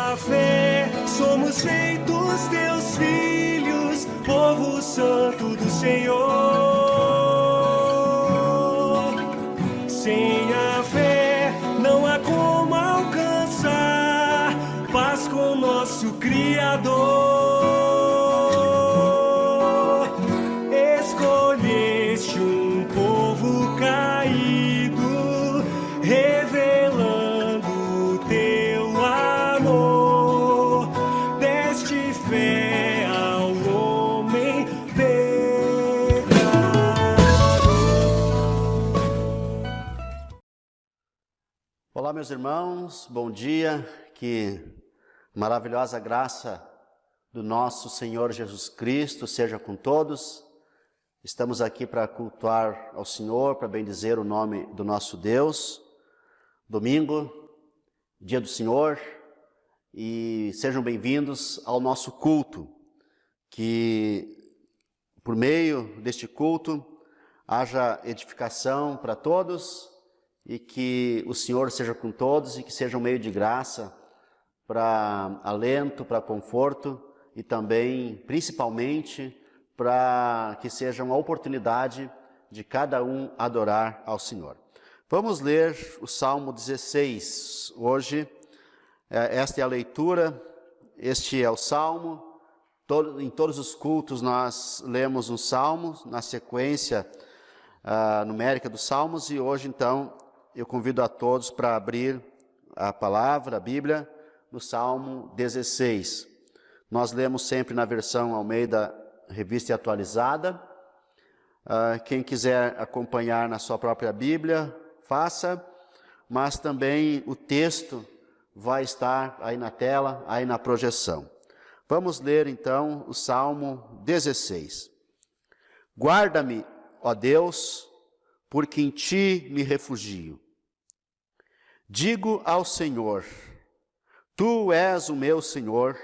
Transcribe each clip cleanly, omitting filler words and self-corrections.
a fé somos feitos teus filhos, povo santo do Senhor. Sem a fé não há como alcançar paz com nosso Criador. Escolheste um povo caído, revelando o teu amor. Deste fé ao homem pecador. Olá, meus irmãos, bom dia. Que maravilhosa graça do nosso Senhor Jesus Cristo seja com todos. Estamos aqui para cultuar ao Senhor, para bendizer o nome do nosso Deus. Domingo, dia do Senhor, e sejam bem-vindos ao nosso culto. Que por meio deste culto haja edificação para todos e que o Senhor seja com todos e que seja um meio de graça para alento, para conforto e também, principalmente, para que seja uma oportunidade de cada um adorar ao Senhor. Vamos ler o Salmo 16. Hoje, esta é a leitura, este é o Salmo. Em todos os cultos nós lemos um Salmo, na sequência numérica dos Salmos, e hoje, então, eu convido a todos para abrir a palavra, a Bíblia, no Salmo 16. Nós lemos sempre na versão Almeida, Revista e Atualizada. Quem quiser acompanhar na sua própria Bíblia, faça, mas também o texto vai estar aí na tela, aí na projeção. Vamos ler então o Salmo 16. Guarda-me, ó Deus, porque em ti me refugio. Digo ao Senhor: Tu és o meu Senhor,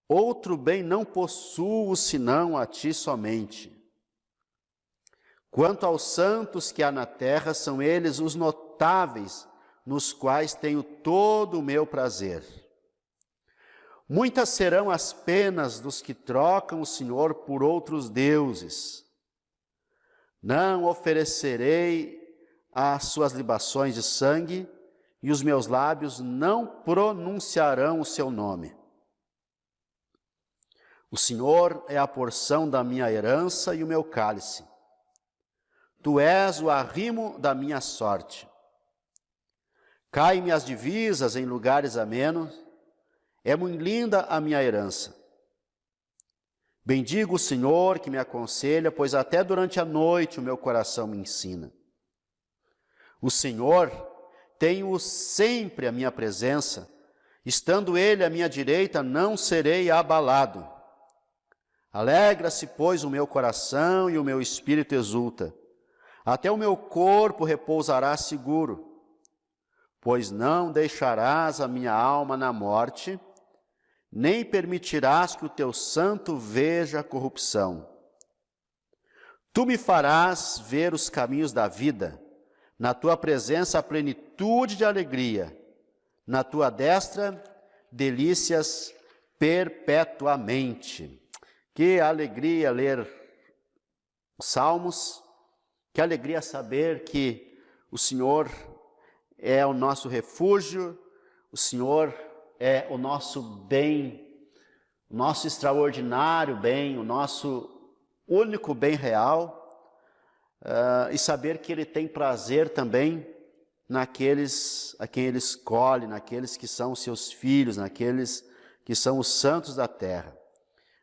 outro bem não possuo senão a ti somente. Quanto aos santos que há na terra, são eles os notáveis, nos quais tenho todo o meu prazer. Muitas serão as penas dos que trocam o Senhor por outros deuses. Não oferecerei as suas libações de sangue, e os meus lábios não pronunciarão o seu nome. O Senhor é a porção da minha herança e o meu cálice. Tu és o arrimo da minha sorte. Caem-me as divisas em lugares amenos, é muito linda a minha herança. Bendigo o Senhor que me aconselha, pois até durante a noite o meu coração me ensina. O Senhor, tenho sempre a minha presença, estando Ele à minha direita, não serei abalado. Alegra-se, pois, o meu coração e o meu espírito exulta. Até o meu corpo repousará seguro, pois não deixarás a minha alma na morte, nem permitirás que o teu santo veja a corrupção. Tu me farás ver os caminhos da vida, na tua presença a plenitude de alegria, na tua destra delícias perpetuamente. Que alegria ler os Salmos, que alegria saber que o Senhor é o nosso refúgio, o Senhor é o nosso bem, o nosso extraordinário bem, o nosso único bem real, e saber que Ele tem prazer também naqueles a quem Ele escolhe, naqueles que são os seus filhos, naqueles que são os santos da terra,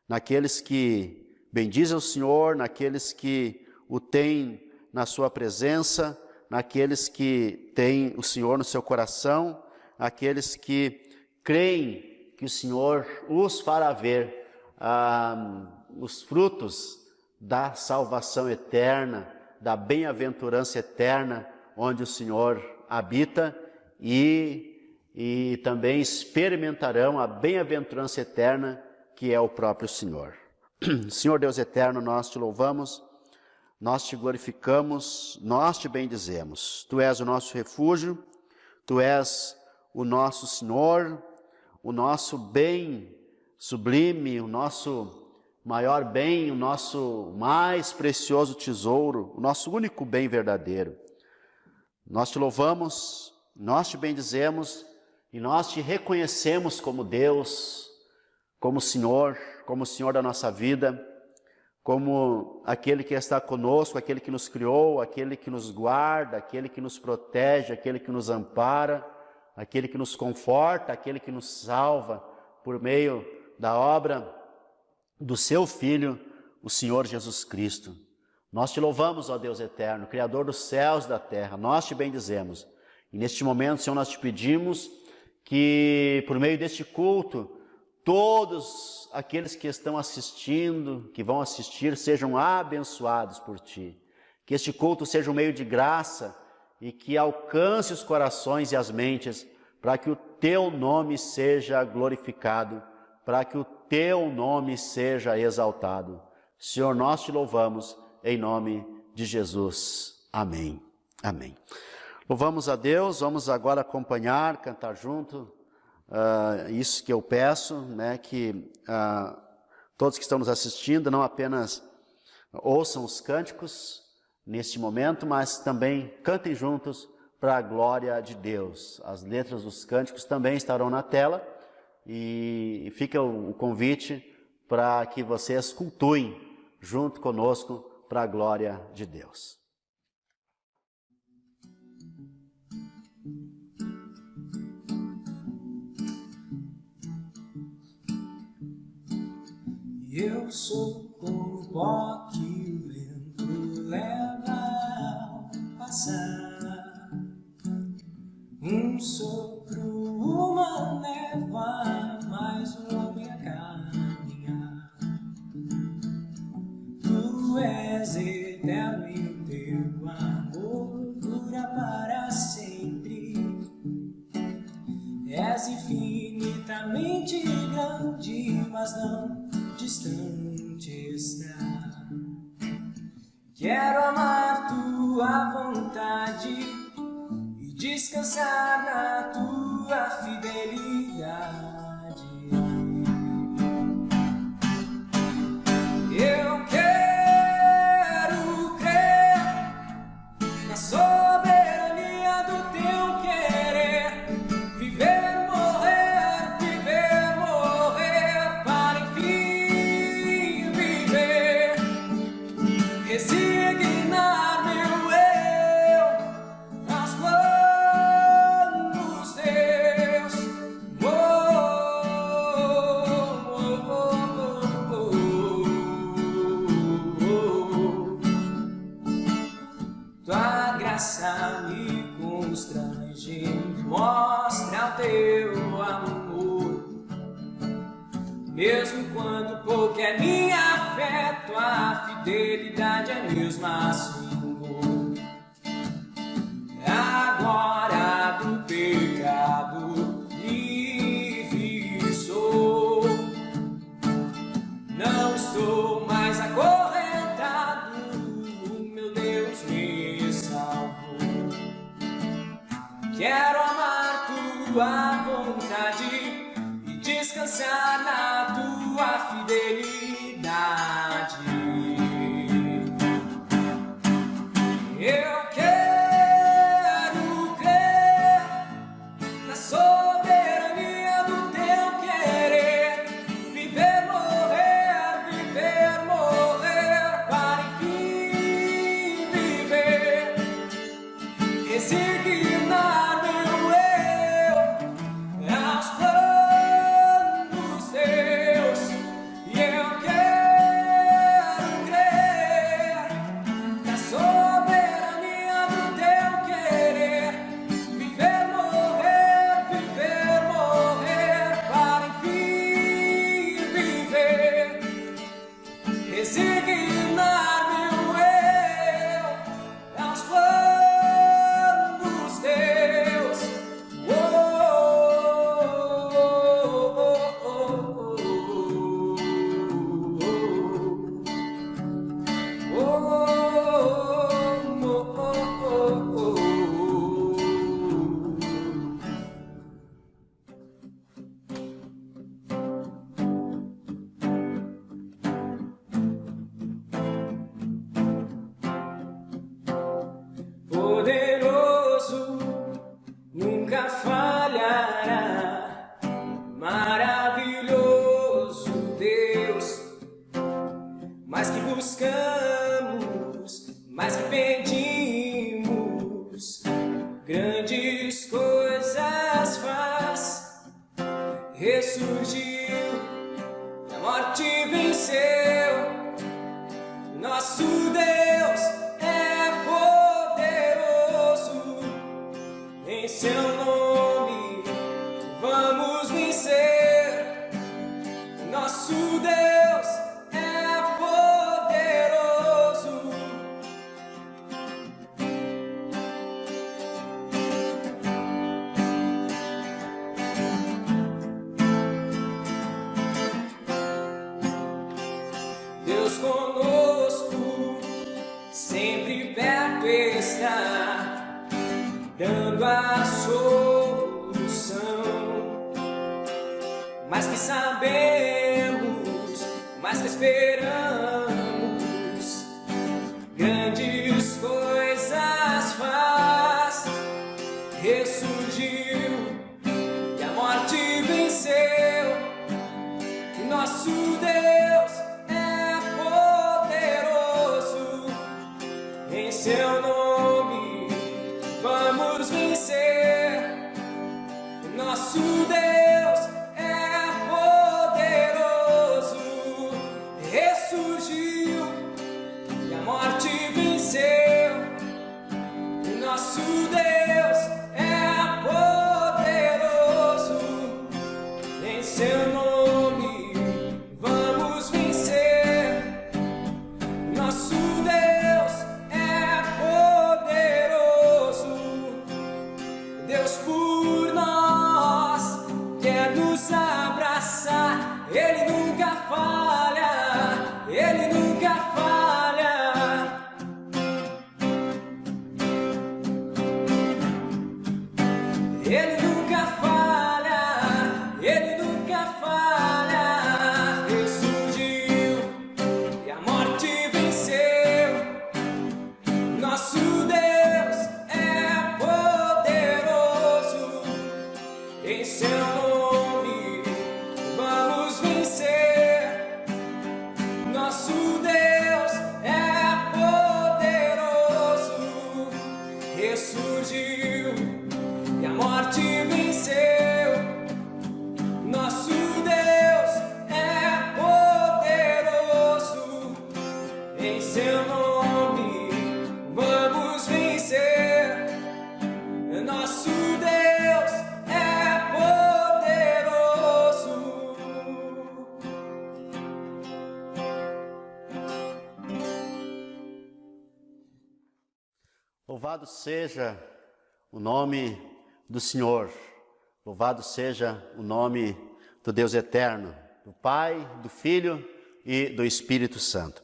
naqueles que bendizem o Senhor, naqueles que o têm na sua presença, naqueles que têm o Senhor no seu coração, aqueles que creem que o Senhor os fará ver os frutos da salvação eterna, da bem-aventurança eterna, onde o Senhor habita, e também experimentarão a bem-aventurança eterna que é o próprio Senhor. Senhor Deus eterno, nós te louvamos, nós te glorificamos, nós te bendizemos. Tu és o nosso refúgio, tu és o nosso Senhor, o nosso bem sublime, o nosso maior bem, o nosso mais precioso tesouro, o nosso único bem verdadeiro. Nós te louvamos, nós te bendizemos e nós te reconhecemos como Deus, como Senhor da nossa vida, como aquele que está conosco, aquele que nos criou, aquele que nos guarda, aquele que nos protege, aquele que nos ampara, aquele que nos conforta, aquele que nos salva por meio da obra do seu Filho, o Senhor Jesus Cristo. Nós te louvamos, ó Deus eterno, Criador dos céus e da terra, nós te bendizemos. E neste momento, Senhor, nós te pedimos que por meio deste culto, todos aqueles que estão assistindo, que vão assistir, sejam abençoados por Ti. Que este culto seja um meio de graça e que alcance os corações e as mentes para que o Teu nome seja glorificado, para que o Teu nome seja exaltado. Senhor, nós te louvamos em nome de Jesus. Amém. Amém. Louvamos a Deus, vamos agora acompanhar, cantar junto. Isso que eu peço, né, que todos que estão nos assistindo não apenas ouçam os cânticos neste momento, mas também cantem juntos para a glória de Deus. As letras dos cânticos também estarão na tela e fica o convite para que vocês cultuem junto conosco para a glória de Deus. Eu sou como o pó que o vento leva ao passar. Um sopro, uma névoa, mais um homem a caminhar. Tu és eterno e o teu amor dura para sempre. És infinitamente grande, mas não distante está. Quero amar tua vontade e descansar na tua fidelidade. Eu quero crer na soberania do teu querer, viver, morrer, viver, morrer, para enfim viver, resignar meu eu aos planos teus. Tua graça me constrange, mostra o teu amor. Mesmo quando pouco é minha fé, tua fidelidade é mesma, Senhor. Agora do pecado livre sou, não estou mais acorrentado, meu Deus me salvou. Quero amar tua vontade e descansar na tua fidelidade. Eu quero crer na soberania do teu querer, viver, morrer, para enfim viver, resignar meu eu aos planos teus. E eu nunca falhará. Maravilhoso Deus, mais que buscamos, mais que pedimos, grandes coisas faz. Ressurgiu, a morte venceu. Nosso Deus é poderoso. Em seu nome vamos vencer. Nosso Deus é poderoso. Deus conosco, sempre perto está, dando a solução. Mais que sabemos, mais que esperamos, grandes coisas faz. Ressurgiu e a morte venceu. Nosso Deus é poderoso. Em seu nome vamos vencer. Nosso Deus é poderoso. Ressurgiu e a morte venceu. Nosso Deus é poderoso. Em seu nome vamos vencer. Nosso Deus é poderoso. Deus por nós quer nos abraçar. Ele nunca falha. Ele nunca falha. Ele nunca falha. Ele nunca falha. Ressurgiu e a morte venceu. Nosso Deus é poderoso. Em seu nome vamos vencer. Nosso Deus é poderoso. Ressurgiu e a morte venceu. Nosso Deus é poderoso. Em seu nome vamos vencer. Nosso Deus é poderoso. Louvado seja o nome do Senhor, louvado seja o nome do Deus eterno, do Pai, do Filho e do Espírito Santo.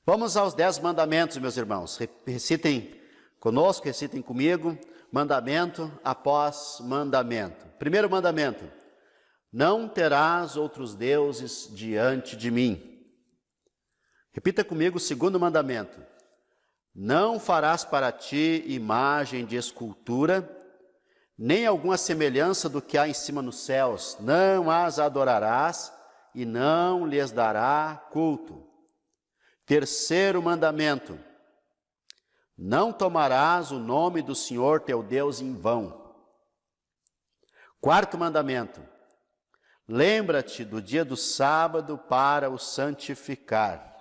Vamos aos 10 mandamentos, meus irmãos. Recitem conosco, recitem comigo, mandamento após mandamento. Primeiro mandamento: não terás outros deuses diante de mim. Repita comigo o segundo mandamento: não farás para ti imagem de escultura, nem alguma semelhança do que há em cima nos céus, não as adorarás e não lhes dará culto. Terceiro mandamento: não tomarás o nome do Senhor teu Deus em vão. Quarto mandamento: lembra-te do dia do sábado para o santificar.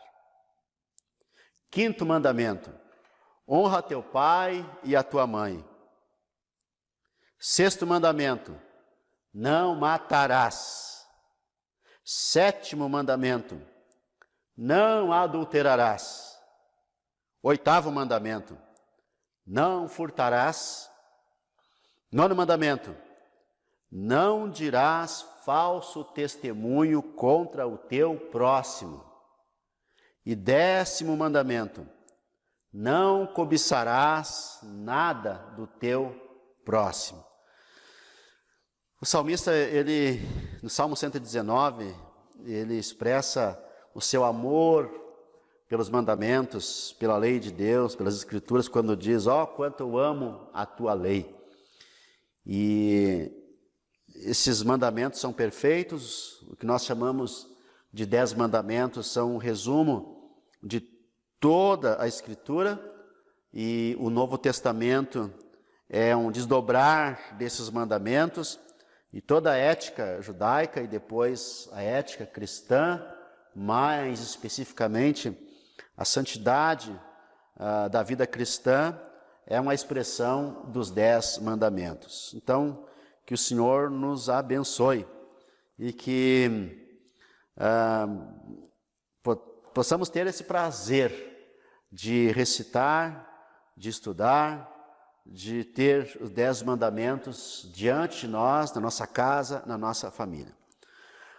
Quinto mandamento: honra teu pai e a tua mãe. Sexto mandamento: não matarás. Sétimo mandamento: não adulterarás. Oitavo mandamento: não furtarás. Nono mandamento: não dirás falso testemunho contra o teu próximo. E 10º mandamento: não cobiçarás nada do teu próximo. O salmista, no Salmo 119, ele expressa o seu amor pelos mandamentos, pela lei de Deus, pelas Escrituras, quando diz: ó, quanto eu amo a tua lei. E esses mandamentos são perfeitos, o que nós chamamos de 10 mandamentos são um resumo de toda a Escritura, e o Novo Testamento é um desdobrar desses mandamentos, e toda a ética judaica e depois a ética cristã, mais especificamente a santidade da vida cristã, é uma expressão dos 10 mandamentos. Então, que o Senhor nos abençoe e que possamos ter esse prazer de recitar, de estudar, de ter os 10 mandamentos diante de nós, na nossa casa, na nossa família.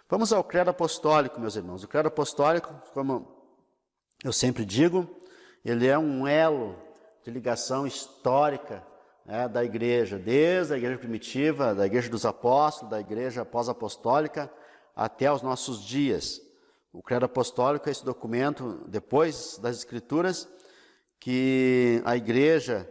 Vamos ao credo apostólico, meus irmãos. O credo apostólico, como eu sempre digo, ele é um elo de ligação histórica da igreja, desde a igreja primitiva, da igreja dos apóstolos, da igreja pós-apostólica, até os nossos dias. O credo apostólico é esse documento, depois das Escrituras, que a igreja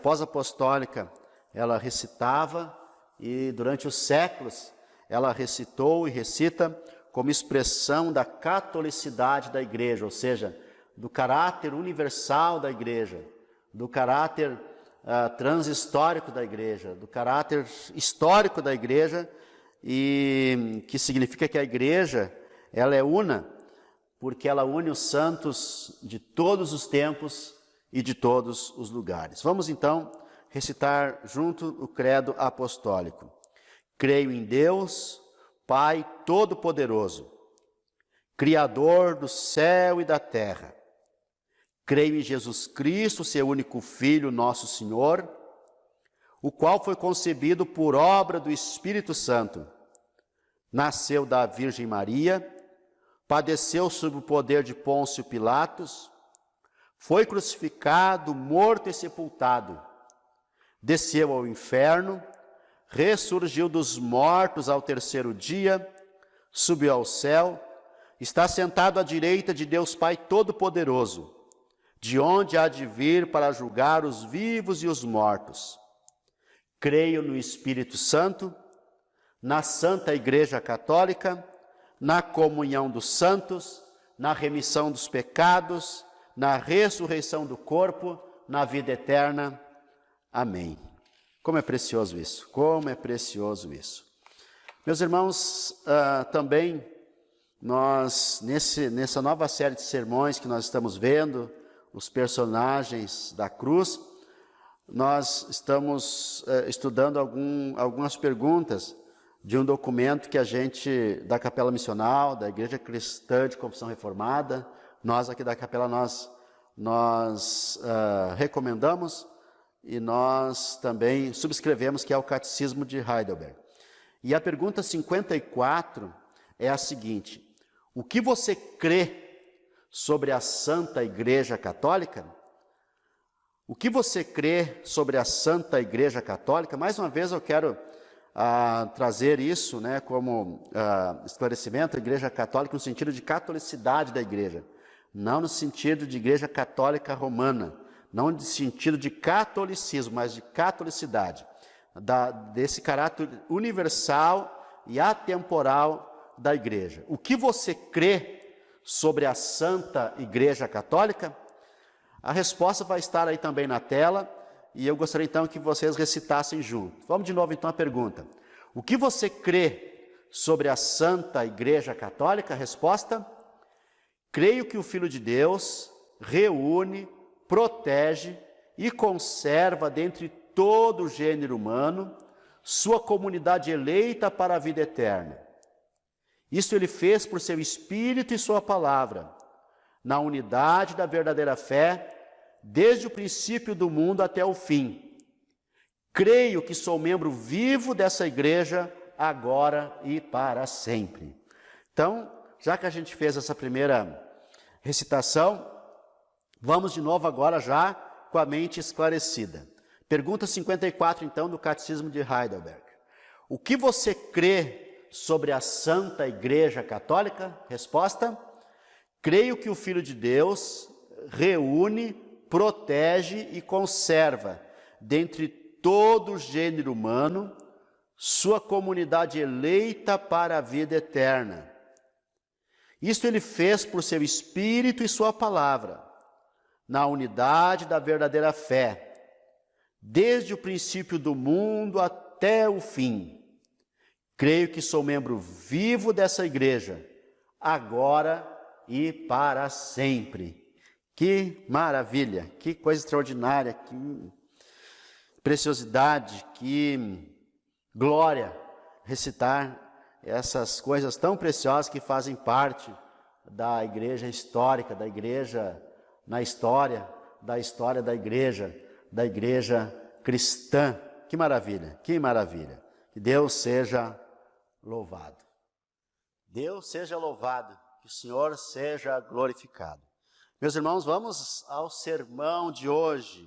pós-apostólica, ela recitava, e durante os séculos ela recitou e recita como expressão da catolicidade da igreja, ou seja, do caráter universal da igreja, do caráter transhistórico da igreja, do caráter histórico da igreja, e que significa que a igreja, ela é una, porque ela une os santos de todos os tempos e de todos os lugares. Vamos então recitar junto o credo apostólico. Creio em Deus, Pai Todo-Poderoso, Criador do céu e da terra. Creio em Jesus Cristo, seu único Filho, nosso Senhor, o qual foi concebido por obra do Espírito Santo. Nasceu da Virgem Maria, padeceu sob o poder de Pôncio Pilatos, foi crucificado, morto e sepultado, desceu ao inferno, ressurgiu dos mortos ao terceiro dia, subiu ao céu, está sentado à direita de Deus Pai Todo-Poderoso, de onde há de vir para julgar os vivos e os mortos. Creio no Espírito Santo, na Santa Igreja Católica, na comunhão dos santos, na remissão dos pecados, na ressurreição do corpo, na vida eterna. Amém. Como é precioso isso, como é precioso isso. Meus irmãos, também nós, nessa nova série de sermões que nós estamos vendo, os personagens da cruz, nós estamos estudando algumas perguntas de um documento que a gente, da Capela Missional, da Igreja Cristã de Confissão Reformada, nós aqui da Capela, nós recomendamos e nós também subscrevemos, que é o Catecismo de Heidelberg. E a pergunta 54 é a seguinte: o que você crê sobre a Santa Igreja Católica? O que você crê sobre a Santa Igreja Católica? Mais uma vez eu quero trazer isso, como esclarecimento. A Igreja Católica no sentido de catolicidade da Igreja, não no sentido de Igreja Católica Romana, não no sentido de catolicismo, mas de catolicidade, desse caráter universal e atemporal da Igreja. O que você crê sobre a Santa Igreja Católica? A resposta vai estar aí também na tela, e eu gostaria então que vocês recitassem junto. Vamos de novo então à pergunta. O que você crê sobre a Santa Igreja Católica? A resposta: creio que o Filho de Deus reúne, protege e conserva dentre todo o gênero humano sua comunidade eleita para a vida eterna. Isso ele fez por seu Espírito e sua palavra, na unidade da verdadeira fé, desde o princípio do mundo até o fim. Creio que sou membro vivo dessa igreja, agora e para sempre. Então, já que a gente fez essa primeira recitação, vamos de novo agora já com a mente esclarecida. Pergunta 54, então, do Catecismo de Heidelberg. O que você crê sobre a Santa Igreja Católica? Resposta: creio que o Filho de Deus reúne, protege e conserva dentre todo o gênero humano, sua comunidade eleita para a vida eterna. Isto ele fez por seu Espírito e sua palavra, na unidade da verdadeira fé, desde o princípio do mundo até o fim. Creio que sou membro vivo dessa igreja, agora e para sempre. Que maravilha, que coisa extraordinária, que preciosidade, que glória recitar essas coisas tão preciosas que fazem parte da igreja histórica, da igreja na história, da história da igreja cristã. Que maravilha, que maravilha. Que Deus seja louvado. Deus seja louvado, que o Senhor seja glorificado. Meus irmãos, vamos ao sermão de hoje.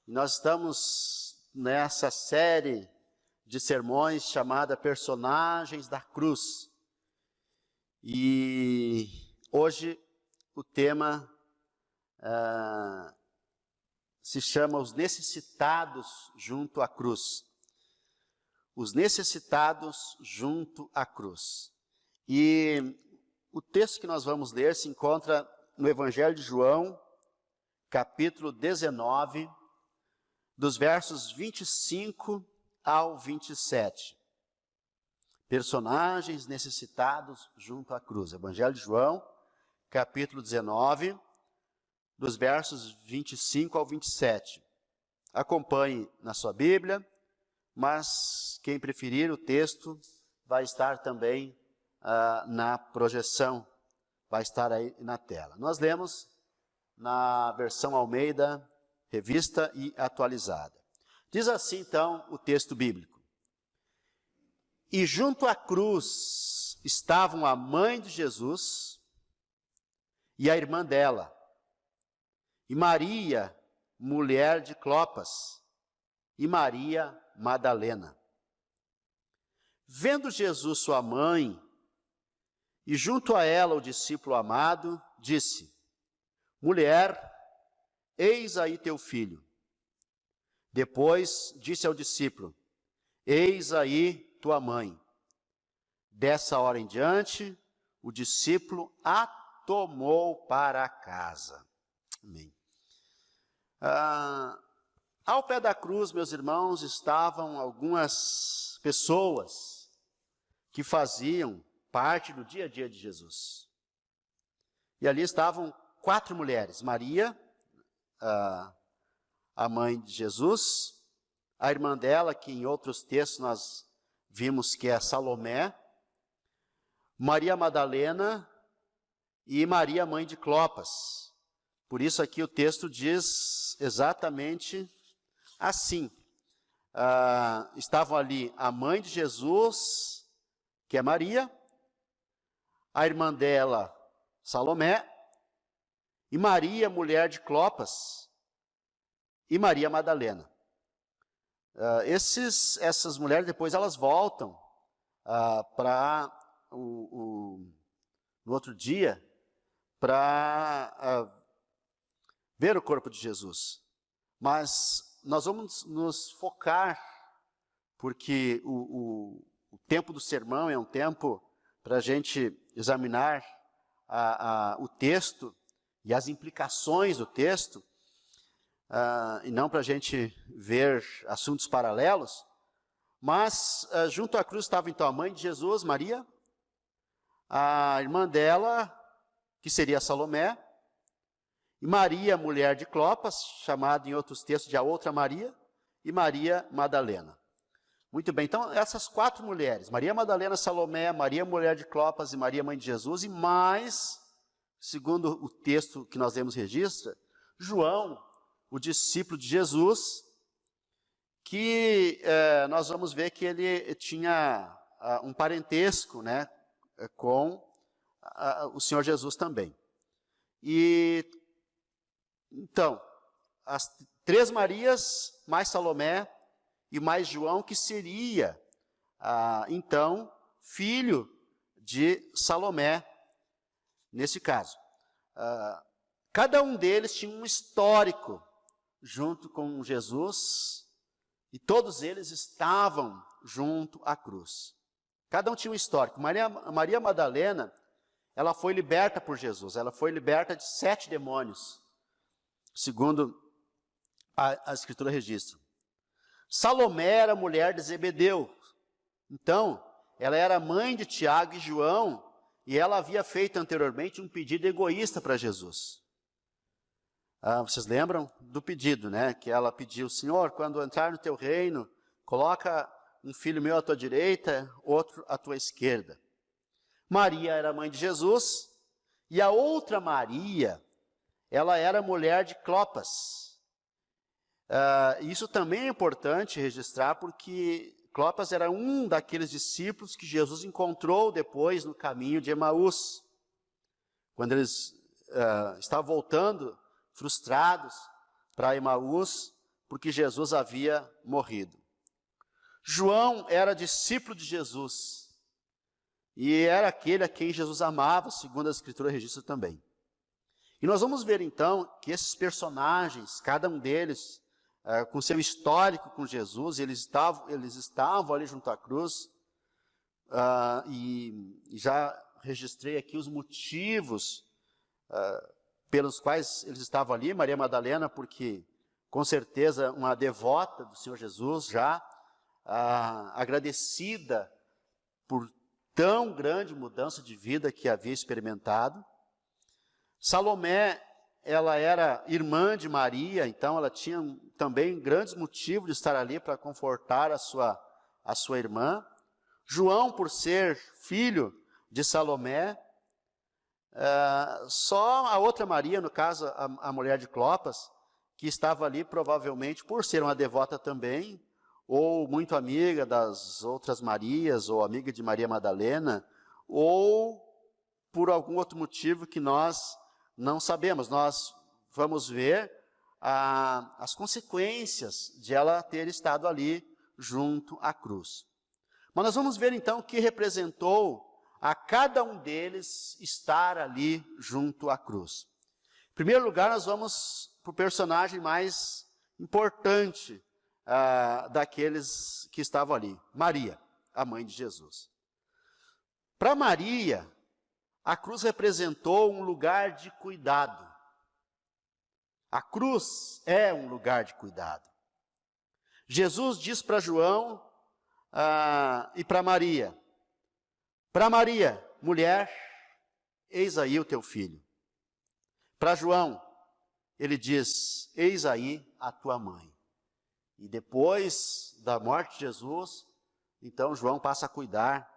Nós estamos nessa série de sermões chamada Personagens da Cruz. E hoje o tema se chama Os Necessitados junto à Cruz. Os necessitados junto à cruz. E o texto que nós vamos ler se encontra no Evangelho de João, capítulo 19, dos versos 25 ao 27. Personagens necessitados junto à cruz. Evangelho de João, capítulo 19, dos versos 25 ao 27. Acompanhe na sua Bíblia, mas quem preferir, o texto vai estar também na projeção, vai estar aí na tela. Nós lemos na versão Almeida, revista e atualizada. Diz assim então o texto bíblico: E junto à cruz estavam a mãe de Jesus e a irmã dela, e Maria, mulher de Clopas, e Maria Madalena. Vendo Jesus sua mãe, e junto a ela o discípulo amado, disse: Mulher, eis aí teu filho. Depois disse ao discípulo: Eis aí tua mãe. Dessa hora em diante, o discípulo a tomou para casa. Amém. Ao pé da cruz, meus irmãos, estavam algumas pessoas que faziam parte do dia a dia de Jesus. E ali estavam 4 mulheres: Maria, a mãe de Jesus, a irmã dela, que em outros textos nós vimos que é Salomé, Maria Madalena e Maria, mãe de Clopas. Por isso aqui o texto diz exatamente assim. Estavam ali a mãe de Jesus, que é Maria, a irmã dela, Salomé, e Maria, mulher de Clopas, e Maria Madalena. Essas mulheres depois elas voltam para no outro dia para ver o corpo de Jesus. Mas nós vamos nos focar, porque o tempo do sermão é um tempo para a gente examinar o texto e as implicações do texto, e não para a gente ver assuntos paralelos. Mas junto à cruz estava então a mãe de Jesus, Maria, a irmã dela, que seria Salomé, e Maria, mulher de Clopas, chamada em outros textos de a outra Maria, e Maria Madalena. Muito bem, então essas 4 mulheres, Maria Madalena, Salomé, Maria, mulher de Clopas e Maria, mãe de Jesus, e mais, segundo o texto que nós lemos registra, João, o discípulo de Jesus, que nós vamos ver que ele tinha um parentesco, né, com o Senhor Jesus também. E então, as 3 Marias, mais Salomé e mais João, que seria, então, filho de Salomé, nesse caso. Cada um deles tinha um histórico junto com Jesus, E todos eles estavam junto à cruz. Cada um tinha um histórico. Maria Madalena, ela foi liberta por Jesus. Ela foi liberta de 7 demônios, segundo a Escritura registra. Salomé era mulher de Zebedeu. Então, ela era mãe de Tiago e João, e ela havia feito anteriormente um pedido egoísta para Jesus. Vocês lembram do pedido, né? Que ela pediu: Senhor, quando entrar no teu reino, coloca um filho meu à tua direita, outro à tua esquerda. Maria era mãe de Jesus, e a outra Maria, ela era mulher de Clopas. Isso também é importante registrar, porque Clopas era um daqueles discípulos que Jesus encontrou depois no caminho de Emaús, quando eles estavam voltando frustrados para Emaús, porque Jesus havia morrido. João era discípulo de Jesus, e era aquele a quem Jesus amava, segundo a Escritura registra também. E nós vamos ver então que esses personagens, cada um deles, com seu histórico com Jesus, eles estavam ali junto à cruz, e já registrei aqui os motivos pelos quais eles estavam ali. Maria Madalena, porque com certeza uma devota do Senhor Jesus, já agradecida por tão grande mudança de vida que havia experimentado. Salomé, ela era irmã de Maria, então ela tinha também grandes motivos de estar ali para confortar a sua irmã. João, por ser filho de Salomé, só a outra Maria, no caso a mulher de Clopas, que estava ali provavelmente por ser uma devota também, ou muito amiga das outras Marias, ou amiga de Maria Madalena, ou por algum outro motivo que nós não sabemos. Nós vamos ver as consequências de ela ter estado ali junto à cruz. Mas nós vamos ver então o que representou a cada um deles estar ali junto à cruz. Em primeiro lugar, nós vamos para o personagem mais importante daqueles que estavam ali, Maria, a mãe de Jesus. Para Maria, a cruz representou um lugar de cuidado. A cruz é um lugar de cuidado. Jesus diz para João e para Maria: mulher, eis aí o teu filho. Para João, ele diz: eis aí a tua mãe. E depois da morte de Jesus, então João passa a cuidar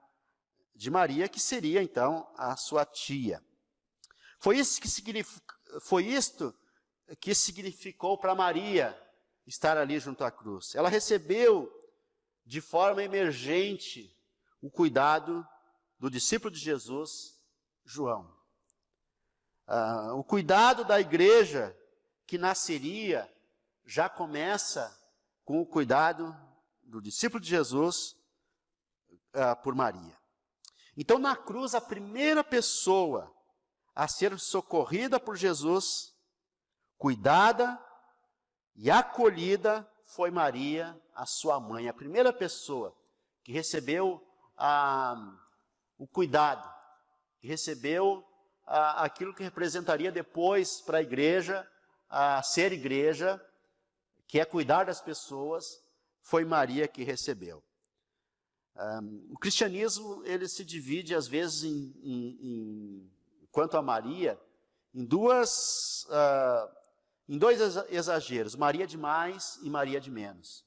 de Maria, que seria então a sua tia. Foi isto que significou para Maria estar ali junto à cruz. Ela recebeu de forma emergente o cuidado do discípulo de Jesus, João. O cuidado da igreja que nasceria já começa com o cuidado do discípulo de Jesus por Maria. Então, na cruz, a primeira pessoa a ser socorrida por Jesus, cuidada e acolhida, foi Maria, a sua mãe. A primeira pessoa que recebeu o cuidado, que recebeu aquilo que representaria depois para a igreja, ser igreja, que é cuidar das pessoas, foi Maria que recebeu. O cristianismo, ele se divide às vezes quanto a Maria, em dois exageros: Maria de mais e Maria de menos.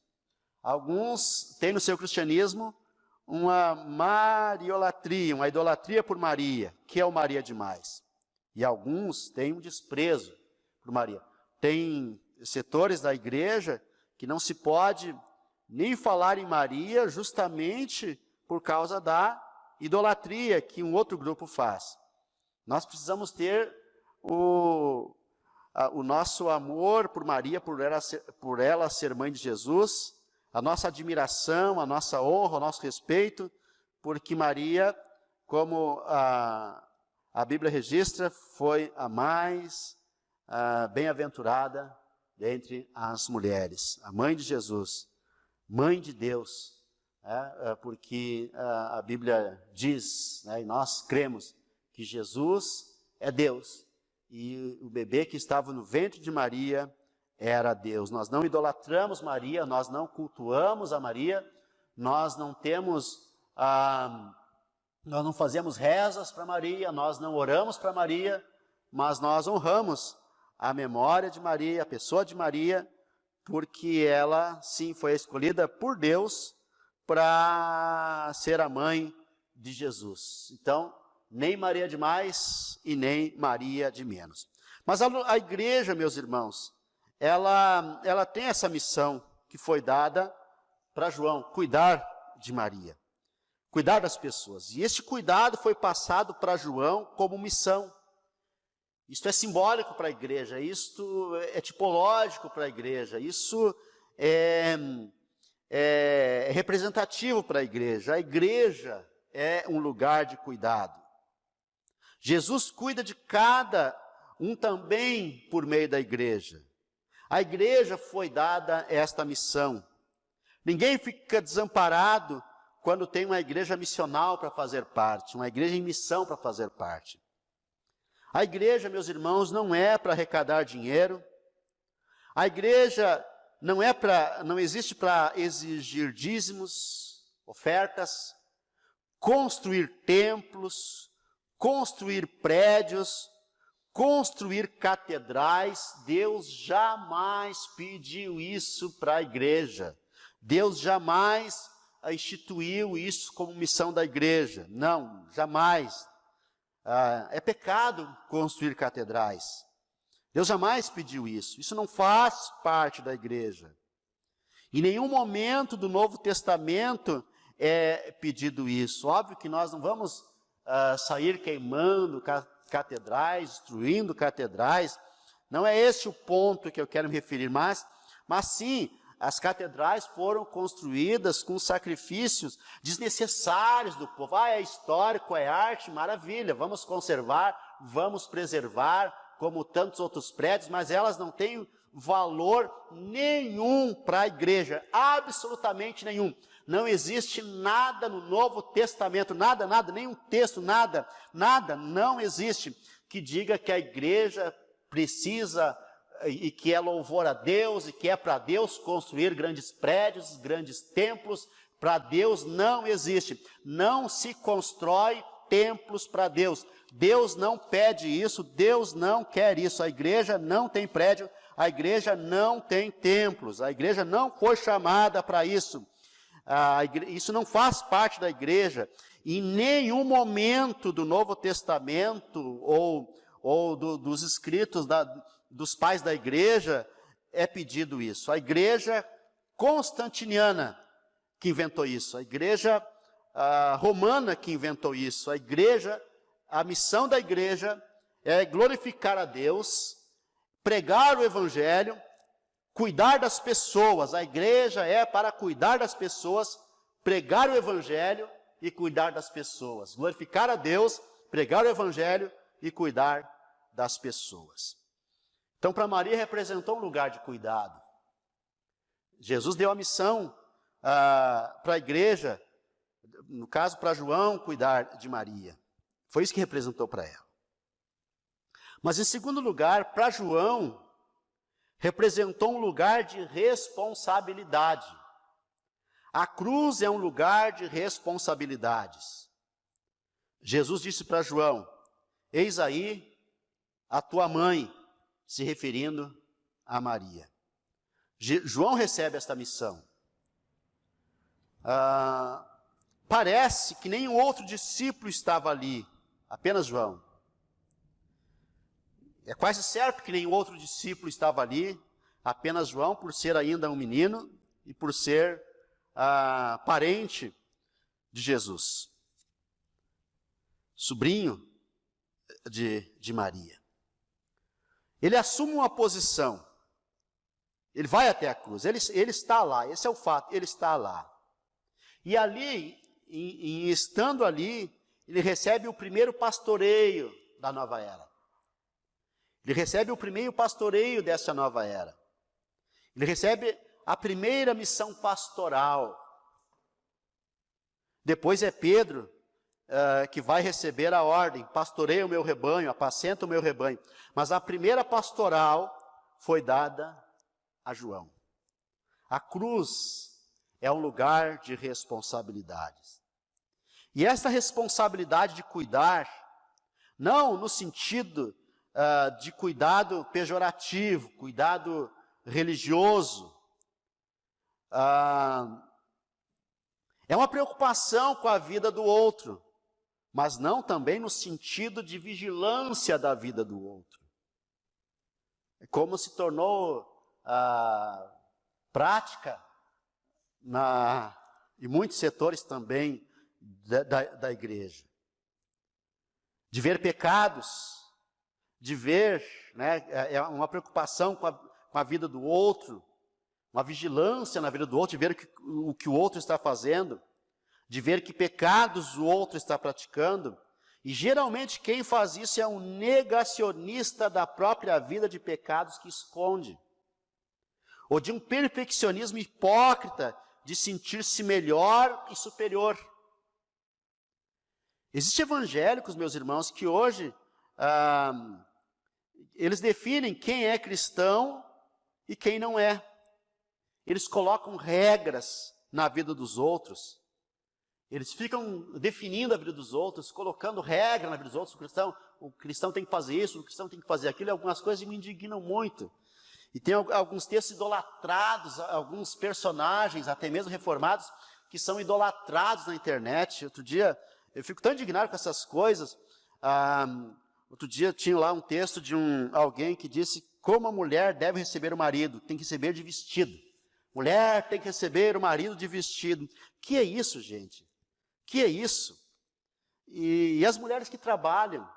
Alguns têm no seu cristianismo uma mariolatria, uma idolatria por Maria, que é o Maria de mais. E alguns têm um desprezo por Maria. Tem setores da igreja que não se pode nem falar em Maria, justamente por causa da idolatria que um outro grupo faz. Nós precisamos ter o nosso amor por Maria, por ela ser mãe de Jesus, a nossa admiração, a nossa honra, o nosso respeito, porque Maria, como a Bíblia registra, foi a mais bem-aventurada dentre as mulheres, a mãe de Jesus, mãe de Deus, porque a Bíblia diz, né, e nós cremos, que Jesus é Deus, e o bebê que estava no ventre de Maria era Deus. Nós não idolatramos Maria, nós não cultuamos a Maria, nós não temos, nós não fazemos rezas para Maria, nós não oramos para Maria, mas nós honramos a memória de Maria, a pessoa de Maria, porque ela, sim, foi escolhida por Deus para ser a mãe de Jesus. Então, nem Maria de mais e nem Maria de menos. Mas a igreja, meus irmãos, ela tem essa missão que foi dada para João, cuidar de Maria, cuidar das pessoas. E este cuidado foi passado para João como missão. Isto é simbólico para a igreja, isto é tipológico para a igreja, isso é representativo para a igreja. A igreja é um lugar de cuidado. Jesus cuida de cada um também por meio da igreja. A igreja foi dada esta missão. Ninguém fica desamparado quando tem uma igreja missional para fazer parte, uma igreja em missão para fazer parte. A igreja, meus irmãos, não é para arrecadar dinheiro. A igreja não existe para exigir dízimos, ofertas, construir templos, construir prédios, construir catedrais. Deus jamais pediu isso para a igreja. Deus jamais instituiu isso como missão da igreja. Não, jamais. É pecado construir catedrais. Deus jamais pediu isso. Isso não faz parte da igreja. Em nenhum momento do Novo Testamento é pedido isso. Óbvio que nós não vamos sair queimando catedrais, destruindo catedrais. Não é esse o ponto que eu quero me referir, mas sim, as catedrais foram construídas com sacrifícios desnecessários do povo. É histórico, é arte, maravilha, vamos conservar, vamos preservar, como tantos outros prédios, mas elas não têm valor nenhum para a igreja, absolutamente nenhum. Não existe nada no Novo Testamento, nada, nenhum texto, nada, não existe que diga que a igreja precisa e que é louvor a Deus, e que é para Deus construir grandes prédios, grandes templos. Para Deus não existe. Não se constrói templos para Deus. Deus não pede isso, Deus não quer isso. A igreja não tem prédio, a igreja não tem templos, a igreja não foi chamada para isso. Isso não faz parte da igreja. Em nenhum momento do Novo Testamento ou dos escritos dos pais da igreja é pedido isso. A igreja constantiniana que inventou isso, a igreja romana que inventou isso, a missão da igreja é glorificar a Deus, pregar o evangelho, cuidar das pessoas. A igreja é para cuidar das pessoas, pregar o evangelho e cuidar das pessoas. Glorificar a Deus, pregar o evangelho e cuidar das pessoas. Então, para Maria representou um lugar de cuidado. Jesus deu a missão para a igreja, no caso para João, cuidar de Maria. Foi isso que representou para ela. Mas em segundo lugar, para João, representou um lugar de responsabilidade. A cruz é um lugar de responsabilidades. Jesus disse para João: eis aí a tua mãe, se referindo a Maria. João recebe esta missão. Parece que nenhum outro discípulo estava ali, apenas João. É quase certo que nenhum outro discípulo estava ali, apenas João, por ser ainda um menino e por ser parente de Jesus, sobrinho de Maria. Ele assume uma posição, ele vai até a cruz, ele está lá, esse é o fato, ele está lá. E ali, estando ali, ele recebe o primeiro pastoreio da nova era. Ele recebe o primeiro pastoreio dessa nova era. Ele recebe a primeira missão pastoral. Depois é Pedro que vai receber a ordem: pastoreia o meu rebanho, apacenta o meu rebanho. Mas a primeira pastoral foi dada a João. A cruz é um lugar de responsabilidades. E essa responsabilidade de cuidar, não no sentido de cuidado pejorativo, cuidado religioso, é uma preocupação com a vida do outro, mas não também no sentido de vigilância da vida do outro. É como se tornou prática em muitos setores também da igreja. De ver pecados, de ver, né, é uma preocupação com a vida do outro, uma vigilância na vida do outro, de ver o que o outro está fazendo, de ver que pecados o outro está praticando. E geralmente quem faz isso é um negacionista da própria vida de pecados que esconde. Ou de um perfeccionismo hipócrita de sentir-se melhor e superior. Existem evangélicos, meus irmãos, que hoje eles definem quem é cristão e quem não é. Eles colocam regras na vida dos outros. Eles ficam definindo a vida dos outros, colocando regra na vida dos outros. O cristão tem que fazer isso, o cristão tem que fazer aquilo. E algumas coisas me indignam muito. E tem alguns textos idolatrados, alguns personagens, até mesmo reformados, que são idolatrados na internet. Outro dia, eu fico tão indignado com essas coisas. Outro dia tinha lá um texto de alguém que disse como a mulher deve receber o marido, tem que receber de vestido. Mulher tem que receber o marido de vestido. Que é isso, gente? Que é isso? E as mulheres que trabalham.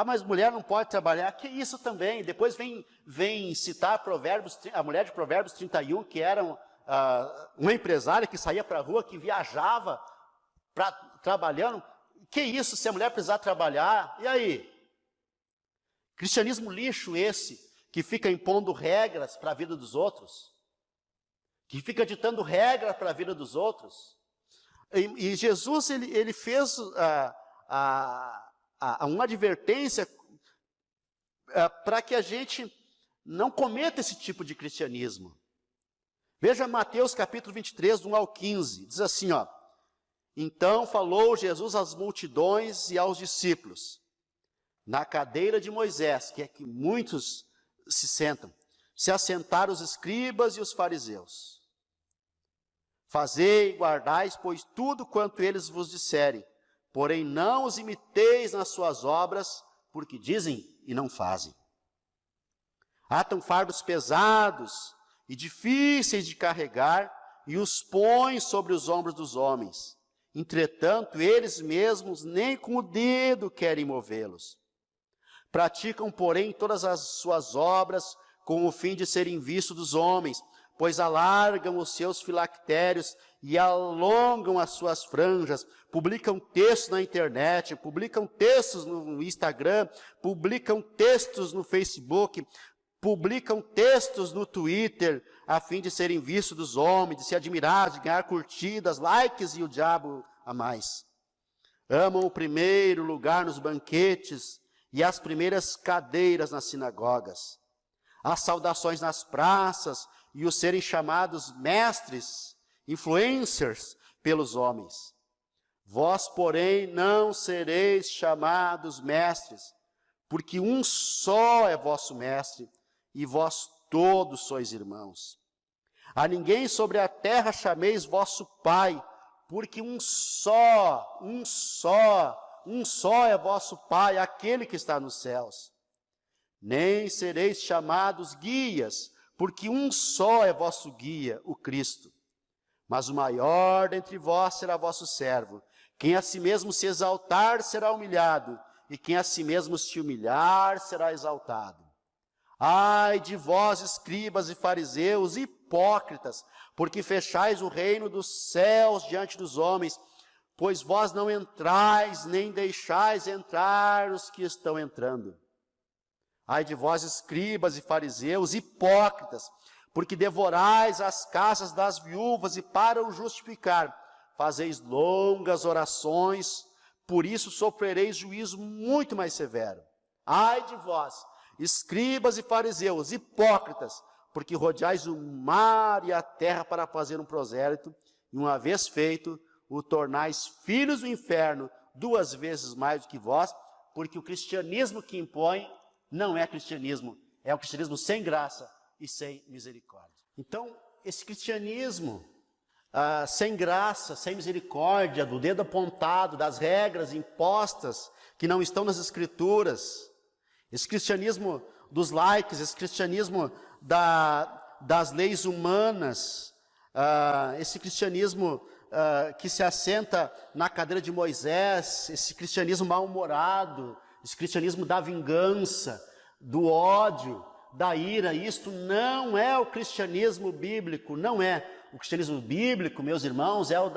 Mas mulher não pode trabalhar. Que isso também? Depois vem citar Provérbios, a mulher de Provérbios 31, que era uma empresária que saía para a rua, que viajava trabalhando. Que isso, se a mulher precisar trabalhar? E aí? Cristianismo lixo esse, que fica impondo regras para a vida dos outros, que fica ditando regras para a vida dos outros. E Jesus, ele fez uma advertência para que a gente não cometa esse tipo de cristianismo. Veja Mateus capítulo 23, do 1 ao 15, diz assim, ó: então falou Jesus às multidões e aos discípulos, na cadeira de Moisés, que é que muitos se sentam, se assentaram os escribas e os fariseus. Fazei e guardais, pois, tudo quanto eles vos disserem, porém não os imiteis nas suas obras, porque dizem e não fazem. Atam fardos pesados e difíceis de carregar, e os põem sobre os ombros dos homens. Entretanto, eles mesmos nem com o dedo querem movê-los. Praticam, porém, todas as suas obras com o fim de serem vistos dos homens, pois alargam os seus filactérios e alongam as suas franjas, publicam textos na internet, publicam textos no Instagram, publicam textos no Facebook, publicam textos no Twitter, a fim de serem vistos dos homens, de se admirar, de ganhar curtidas, likes e o diabo a mais. Amam o primeiro lugar nos banquetes e as primeiras cadeiras nas sinagogas, as saudações nas praças e os serem chamados mestres, influencers pelos homens. Vós, porém, não sereis chamados mestres, porque um só é vosso mestre, e vós todos sois irmãos. A ninguém sobre a terra chameis vosso Pai, porque um só é vosso Pai, aquele que está nos céus. Nem sereis chamados guias, porque um só é vosso guia, o Cristo. Mas o maior dentre vós será vosso servo. Quem a si mesmo se exaltar será humilhado, e quem a si mesmo se humilhar será exaltado. Ai de vós, escribas e fariseus, hipócritas, porque fechais o reino dos céus diante dos homens, pois vós não entrais, nem deixais entrar os que estão entrando. Ai de vós, escribas e fariseus, hipócritas, porque devorais as casas das viúvas e para o justificar, fazeis longas orações, por isso sofrereis juízo muito mais severo. Ai de vós, escribas e fariseus, hipócritas, porque rodeais o mar e a terra para fazer um prosélito, e uma vez feito, o tornais filhos do inferno 2 vezes mais do que vós, porque o cristianismo que impõe não é cristianismo, é o cristianismo sem graça e sem misericórdia. Então, esse cristianismo sem graça, sem misericórdia, do dedo apontado, das regras impostas que não estão nas Escrituras, esse cristianismo dos likes, esse cristianismo das leis humanas, esse cristianismo que se assenta na cadeira de Moisés, esse cristianismo mal-humorado, esse cristianismo da vingança, do ódio, da ira, isto não é o cristianismo bíblico, não é. O cristianismo bíblico, meus irmãos, é o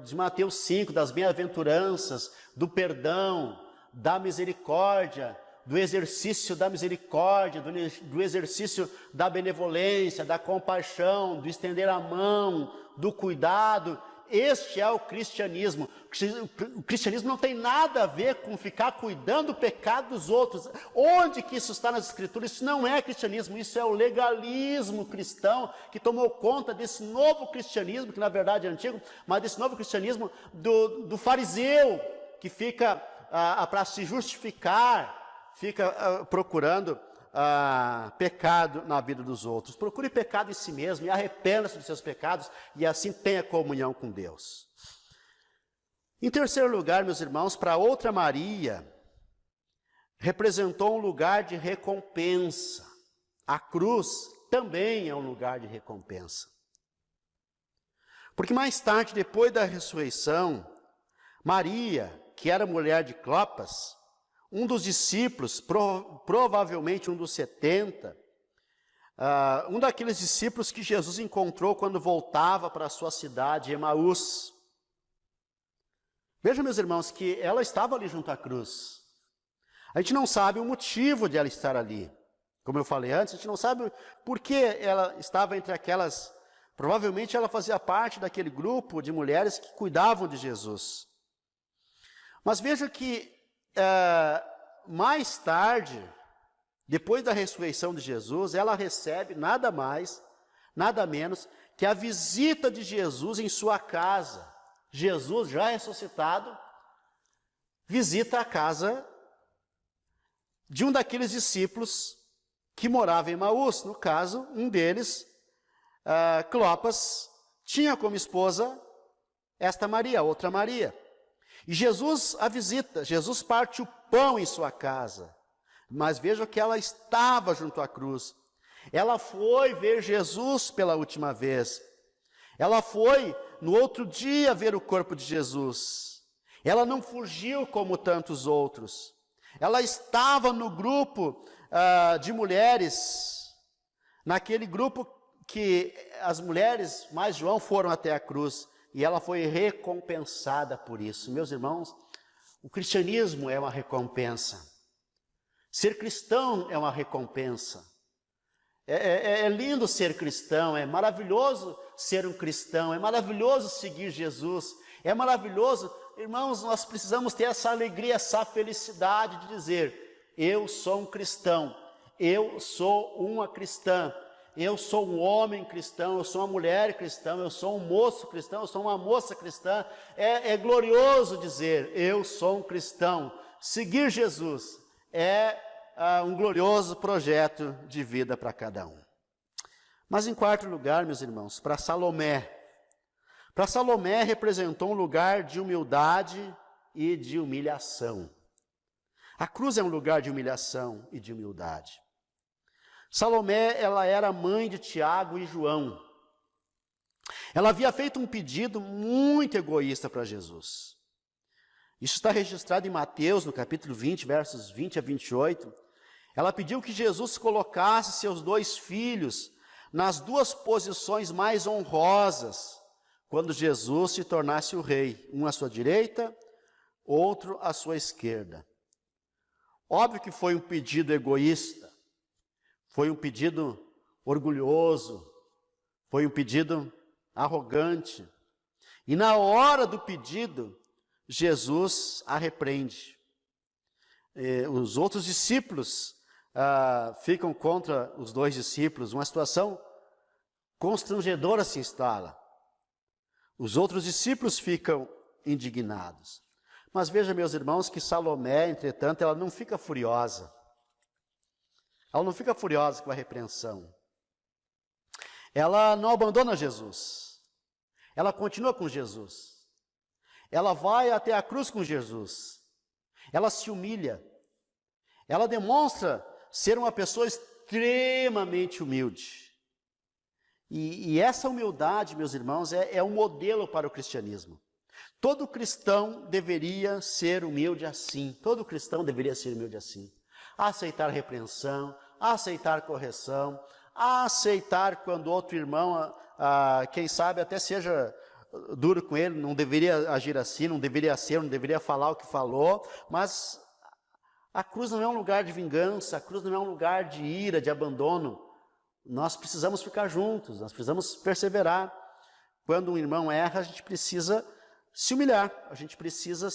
de Mateus 5, das bem-aventuranças, do perdão, da misericórdia, do exercício da misericórdia, do exercício da benevolência, da compaixão, do estender a mão, do cuidado. Este é o cristianismo. O cristianismo não tem nada a ver com ficar cuidando do pecado dos outros. Onde que isso está nas Escrituras? Isso não é cristianismo, isso é o legalismo cristão que tomou conta desse novo cristianismo, que na verdade é antigo, mas desse novo cristianismo do fariseu, que fica para se justificar, fica procurando pecado na vida dos outros. Procure pecado em si mesmo e arrependa-se dos seus pecados e assim tenha comunhão com Deus. Em terceiro lugar, meus irmãos, para outra Maria, representou um lugar de recompensa. A cruz também é um lugar de recompensa. Porque mais tarde, depois da ressurreição, Maria, que era mulher de Clopas, um dos discípulos, provavelmente um dos 70, um daqueles discípulos que Jesus encontrou quando voltava para a sua cidade, Emaús. Vejam, meus irmãos, que ela estava ali junto à cruz. A gente não sabe o motivo de ela estar ali. Como eu falei antes, a gente não sabe por que ela estava entre aquelas. Provavelmente ela fazia parte daquele grupo de mulheres que cuidavam de Jesus. Mas veja que mais tarde, depois da ressurreição de Jesus, ela recebe nada mais, nada menos que a visita de Jesus em sua casa. Jesus, já ressuscitado, visita a casa de um daqueles discípulos que morava em Emaús. No caso, um deles, Clopas, tinha como esposa esta Maria, outra Maria. E Jesus a visita, Jesus parte o pão em sua casa, mas veja que ela estava junto à cruz. Ela foi ver Jesus pela última vez. Ela foi no outro dia ver o corpo de Jesus. Ela não fugiu como tantos outros. Ela estava no grupo de mulheres, naquele grupo que as mulheres mais João foram até a cruz. E ela foi recompensada por isso. Meus irmãos, o cristianismo é uma recompensa. Ser cristão é uma recompensa. É lindo ser cristão, é maravilhoso ser um cristão, é maravilhoso seguir Jesus, é maravilhoso. Irmãos, nós precisamos ter essa alegria, essa felicidade de dizer: eu sou um cristão, eu sou uma cristã. Eu sou um homem cristão, eu sou uma mulher cristã, eu sou um moço cristão, eu sou uma moça cristã. É glorioso dizer, eu sou um cristão. Seguir Jesus é um glorioso projeto de vida para cada um. Mas em quarto lugar, meus irmãos, para Salomé. Para Salomé representou um lugar de humildade e de humilhação. A cruz é um lugar de humilhação e de humildade. Salomé, ela era mãe de Tiago e João. Ela havia feito um pedido muito egoísta para Jesus. Isso está registrado em Mateus, no capítulo 20, versos 20 a 28. Ela pediu que Jesus colocasse seus 2 filhos nas 2 posições mais honrosas, quando Jesus se tornasse o rei, um à sua direita, outro à sua esquerda. Óbvio que foi um pedido egoísta. Foi um pedido orgulhoso, foi um pedido arrogante. E na hora do pedido, Jesus a repreende. Os outros discípulos ficam contra os dois discípulos, uma situação constrangedora se instala. Os outros discípulos ficam indignados. Mas veja, meus irmãos, que Salomé, entretanto, ela não fica furiosa. Ela não fica furiosa com a repreensão. Ela não abandona Jesus. Ela continua com Jesus. Ela vai até a cruz com Jesus. Ela se humilha. Ela demonstra ser uma pessoa extremamente humilde. E essa humildade, meus irmãos, é um modelo para o cristianismo. Todo cristão deveria ser humilde assim. Todo cristão deveria ser humilde assim. Aceitar repreensão, aceitar correção, aceitar quando outro irmão, quem sabe até seja duro com ele, não deveria agir assim, não deveria ser, não deveria falar o que falou, mas a cruz não é um lugar de vingança, a cruz não é um lugar de ira, de abandono. Nós precisamos ficar juntos, nós precisamos perseverar. Quando um irmão erra, a gente precisa se humilhar, a gente precisa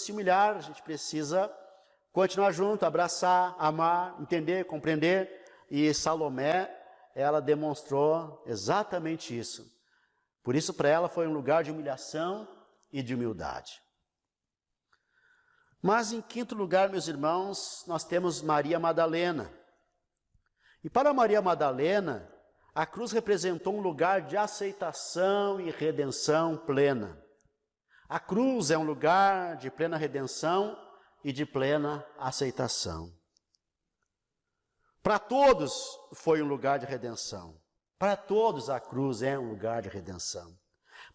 continuar junto, abraçar, amar, entender, compreender. E Salomé, ela demonstrou exatamente isso. Por isso, para ela, foi um lugar de humilhação e de humildade. Mas, em quinto lugar, meus irmãos, nós temos Maria Madalena. E para Maria Madalena, a cruz representou um lugar de aceitação e redenção plena. A cruz é um lugar de plena redenção e de plena aceitação. Para todos foi um lugar de redenção. Para todos a cruz é um lugar de redenção.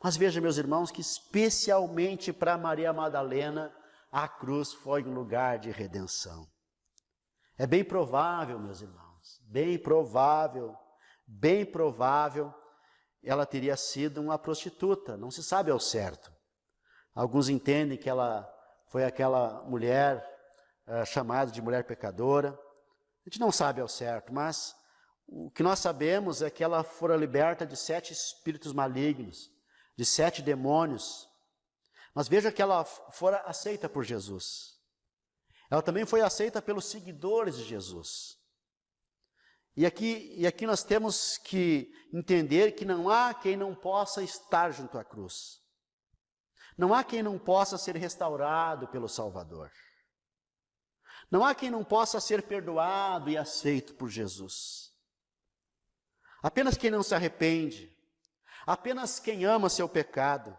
Mas veja, meus irmãos, que especialmente para Maria Madalena, a cruz foi um lugar de redenção. É bem provável, meus irmãos, bem provável, ela teria sido uma prostituta, não se sabe ao certo. Alguns entendem que ela foi aquela mulher chamada de mulher pecadora. A gente não sabe ao certo, mas o que nós sabemos é que ela fora liberta de 7 espíritos malignos, de 7 demônios. Mas veja que ela fora aceita por Jesus. Ela também foi aceita pelos seguidores de Jesus. E aqui nós temos que entender que não há quem não possa estar junto à cruz. Não há quem não possa ser restaurado pelo Salvador. Não há quem não possa ser perdoado e aceito por Jesus. Apenas quem não se arrepende, apenas quem ama seu pecado,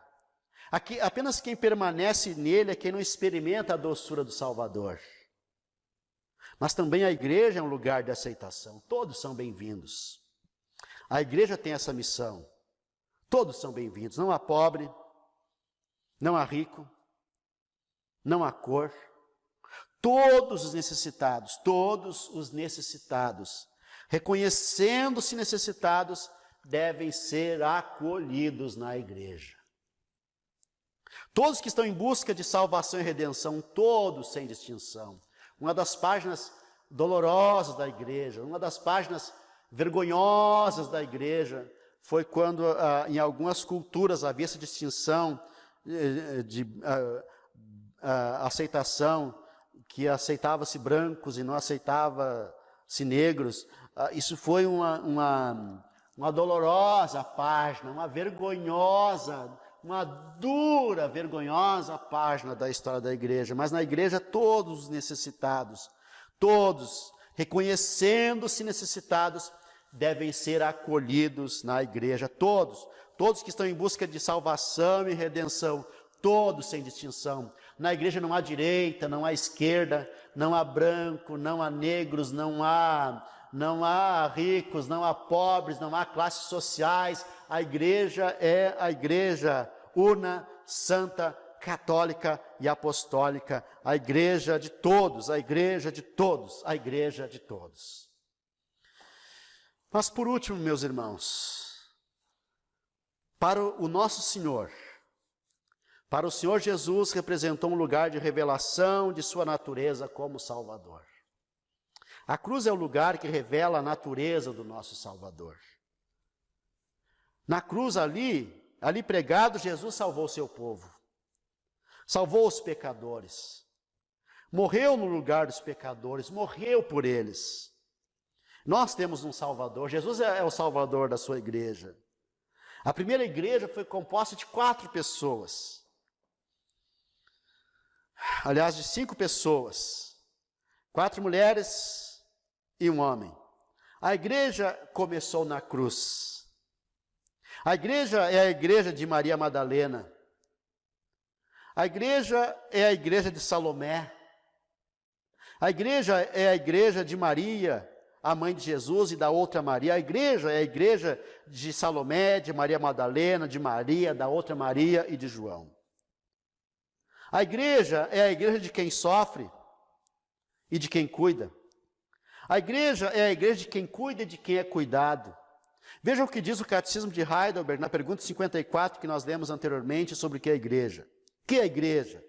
apenas quem permanece nele é quem não experimenta a doçura do Salvador. Mas também a igreja é um lugar de aceitação, todos são bem-vindos. A igreja tem essa missão, todos são bem-vindos, não há pobre, não há rico, não há cor, todos os necessitados, reconhecendo-se necessitados, devem ser acolhidos na igreja. Todos que estão em busca de salvação e redenção, todos sem distinção. Uma das páginas dolorosas da igreja, uma das páginas vergonhosas da igreja, foi quando em algumas culturas havia essa distinção de aceitação, que aceitava-se brancos e não aceitava-se negros. Isso foi uma dolorosa página, uma vergonhosa, uma dura, vergonhosa página da história da igreja. Mas na igreja todos os necessitados, todos reconhecendo-se necessitados, devem ser acolhidos na igreja. Todos que estão em busca de salvação e redenção, todos sem distinção. Na igreja não há direita, não há esquerda, não há branco, não há negros, não há ricos, não há pobres, não há classes sociais. A igreja é a igreja una, santa, católica e apostólica. A igreja de todos, a igreja de todos, a igreja de todos. Mas por último, meus irmãos, para o nosso Senhor, para o Senhor Jesus, representou um lugar de revelação de sua natureza como Salvador. A cruz é o lugar que revela a natureza do nosso Salvador. Na cruz ali pregado, Jesus salvou o seu povo. Salvou os pecadores. Morreu no lugar dos pecadores, morreu por eles. Nós temos um Salvador, Jesus é o Salvador da sua igreja. A primeira igreja foi composta de 4 pessoas. Aliás, de 5 pessoas. 4 mulheres e um homem. A igreja começou na cruz. A igreja é a igreja de Maria Madalena. A igreja é a igreja de Salomé. A igreja é a igreja de Maria, a mãe de Jesus, e da outra Maria. A igreja é a igreja de Salomé, de Maria Madalena, de Maria, da outra Maria e de João. A igreja é a igreja de quem sofre e de quem cuida. A igreja é a igreja de quem cuida e de quem é cuidado. Veja o que diz o Catecismo de Heidelberg, na pergunta 54 que nós lemos anteriormente, sobre o que é a igreja. O que é a igreja?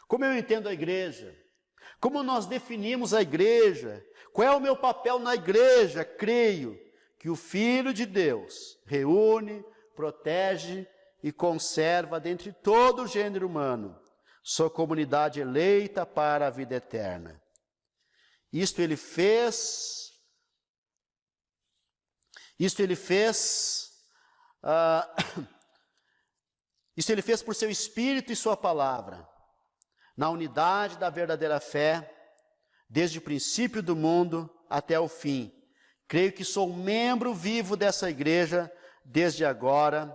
Como eu entendo a igreja? Como nós definimos a igreja? Qual é o meu papel na igreja? Creio que o Filho de Deus reúne, protege e conserva dentre todo o gênero humano sua comunidade eleita para a vida eterna. Isto ele fez por seu Espírito e sua palavra, na unidade da verdadeira fé, desde o princípio do mundo até o fim. Creio que sou membro vivo dessa igreja, desde agora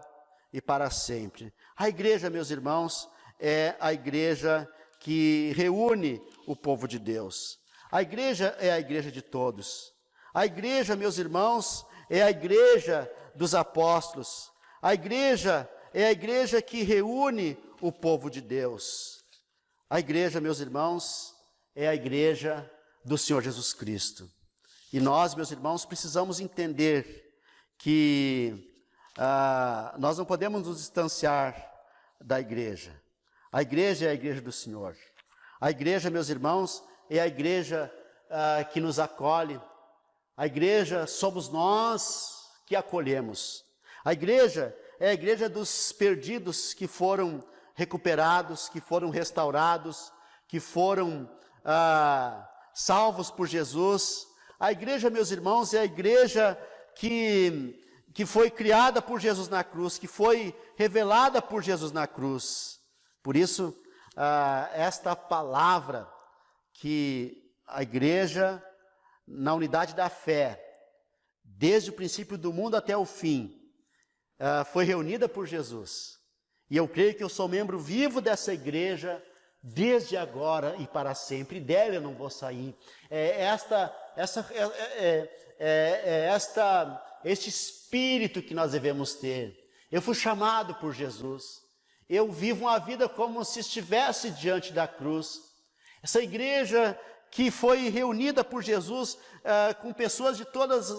e para sempre. A igreja, meus irmãos, é a igreja que reúne o povo de Deus. A igreja é a igreja de todos. A igreja, meus irmãos, é a igreja dos apóstolos. A igreja é a igreja que reúne o povo de Deus. A igreja, meus irmãos, é a igreja do Senhor Jesus Cristo. E nós, meus irmãos, precisamos entender que nós não podemos nos distanciar da igreja. A igreja é a igreja do Senhor. A igreja, meus irmãos, é a igreja que nos acolhe. A igreja somos nós que acolhemos. A igreja é a igreja dos perdidos que foram recuperados, que foram restaurados, que foram salvos por Jesus. A igreja, meus irmãos, é a igreja que foi criada por Jesus na cruz, que foi revelada por Jesus na cruz. Por isso, esta palavra que a igreja, na unidade da fé, desde o princípio do mundo até o fim, foi reunida por Jesus. E eu creio que eu sou membro vivo dessa igreja, desde agora e para sempre. E dela eu não vou sair. Este espírito que nós devemos ter. Eu fui chamado por Jesus. Eu vivo uma vida como se estivesse diante da cruz. Essa igreja que foi reunida por Jesus com pessoas de todas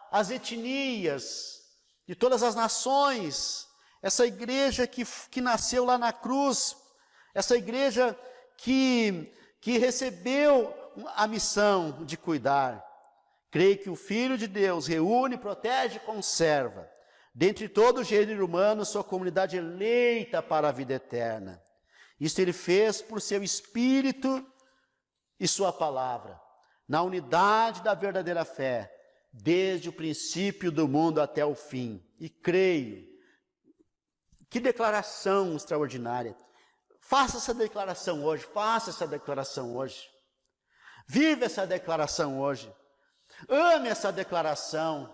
as etnias, de todas as nações. Essa igreja que nasceu lá na cruz. Essa igreja que recebeu a missão de cuidar. Creio que o Filho de Deus reúne, protege e conserva, dentre todo o gênero humano, sua comunidade eleita para a vida eterna. Isso ele fez por seu Espírito e sua palavra, na unidade da verdadeira fé, desde o princípio do mundo até o fim. E creio, que declaração extraordinária. Faça essa declaração hoje, Viva essa declaração hoje. Ame essa declaração.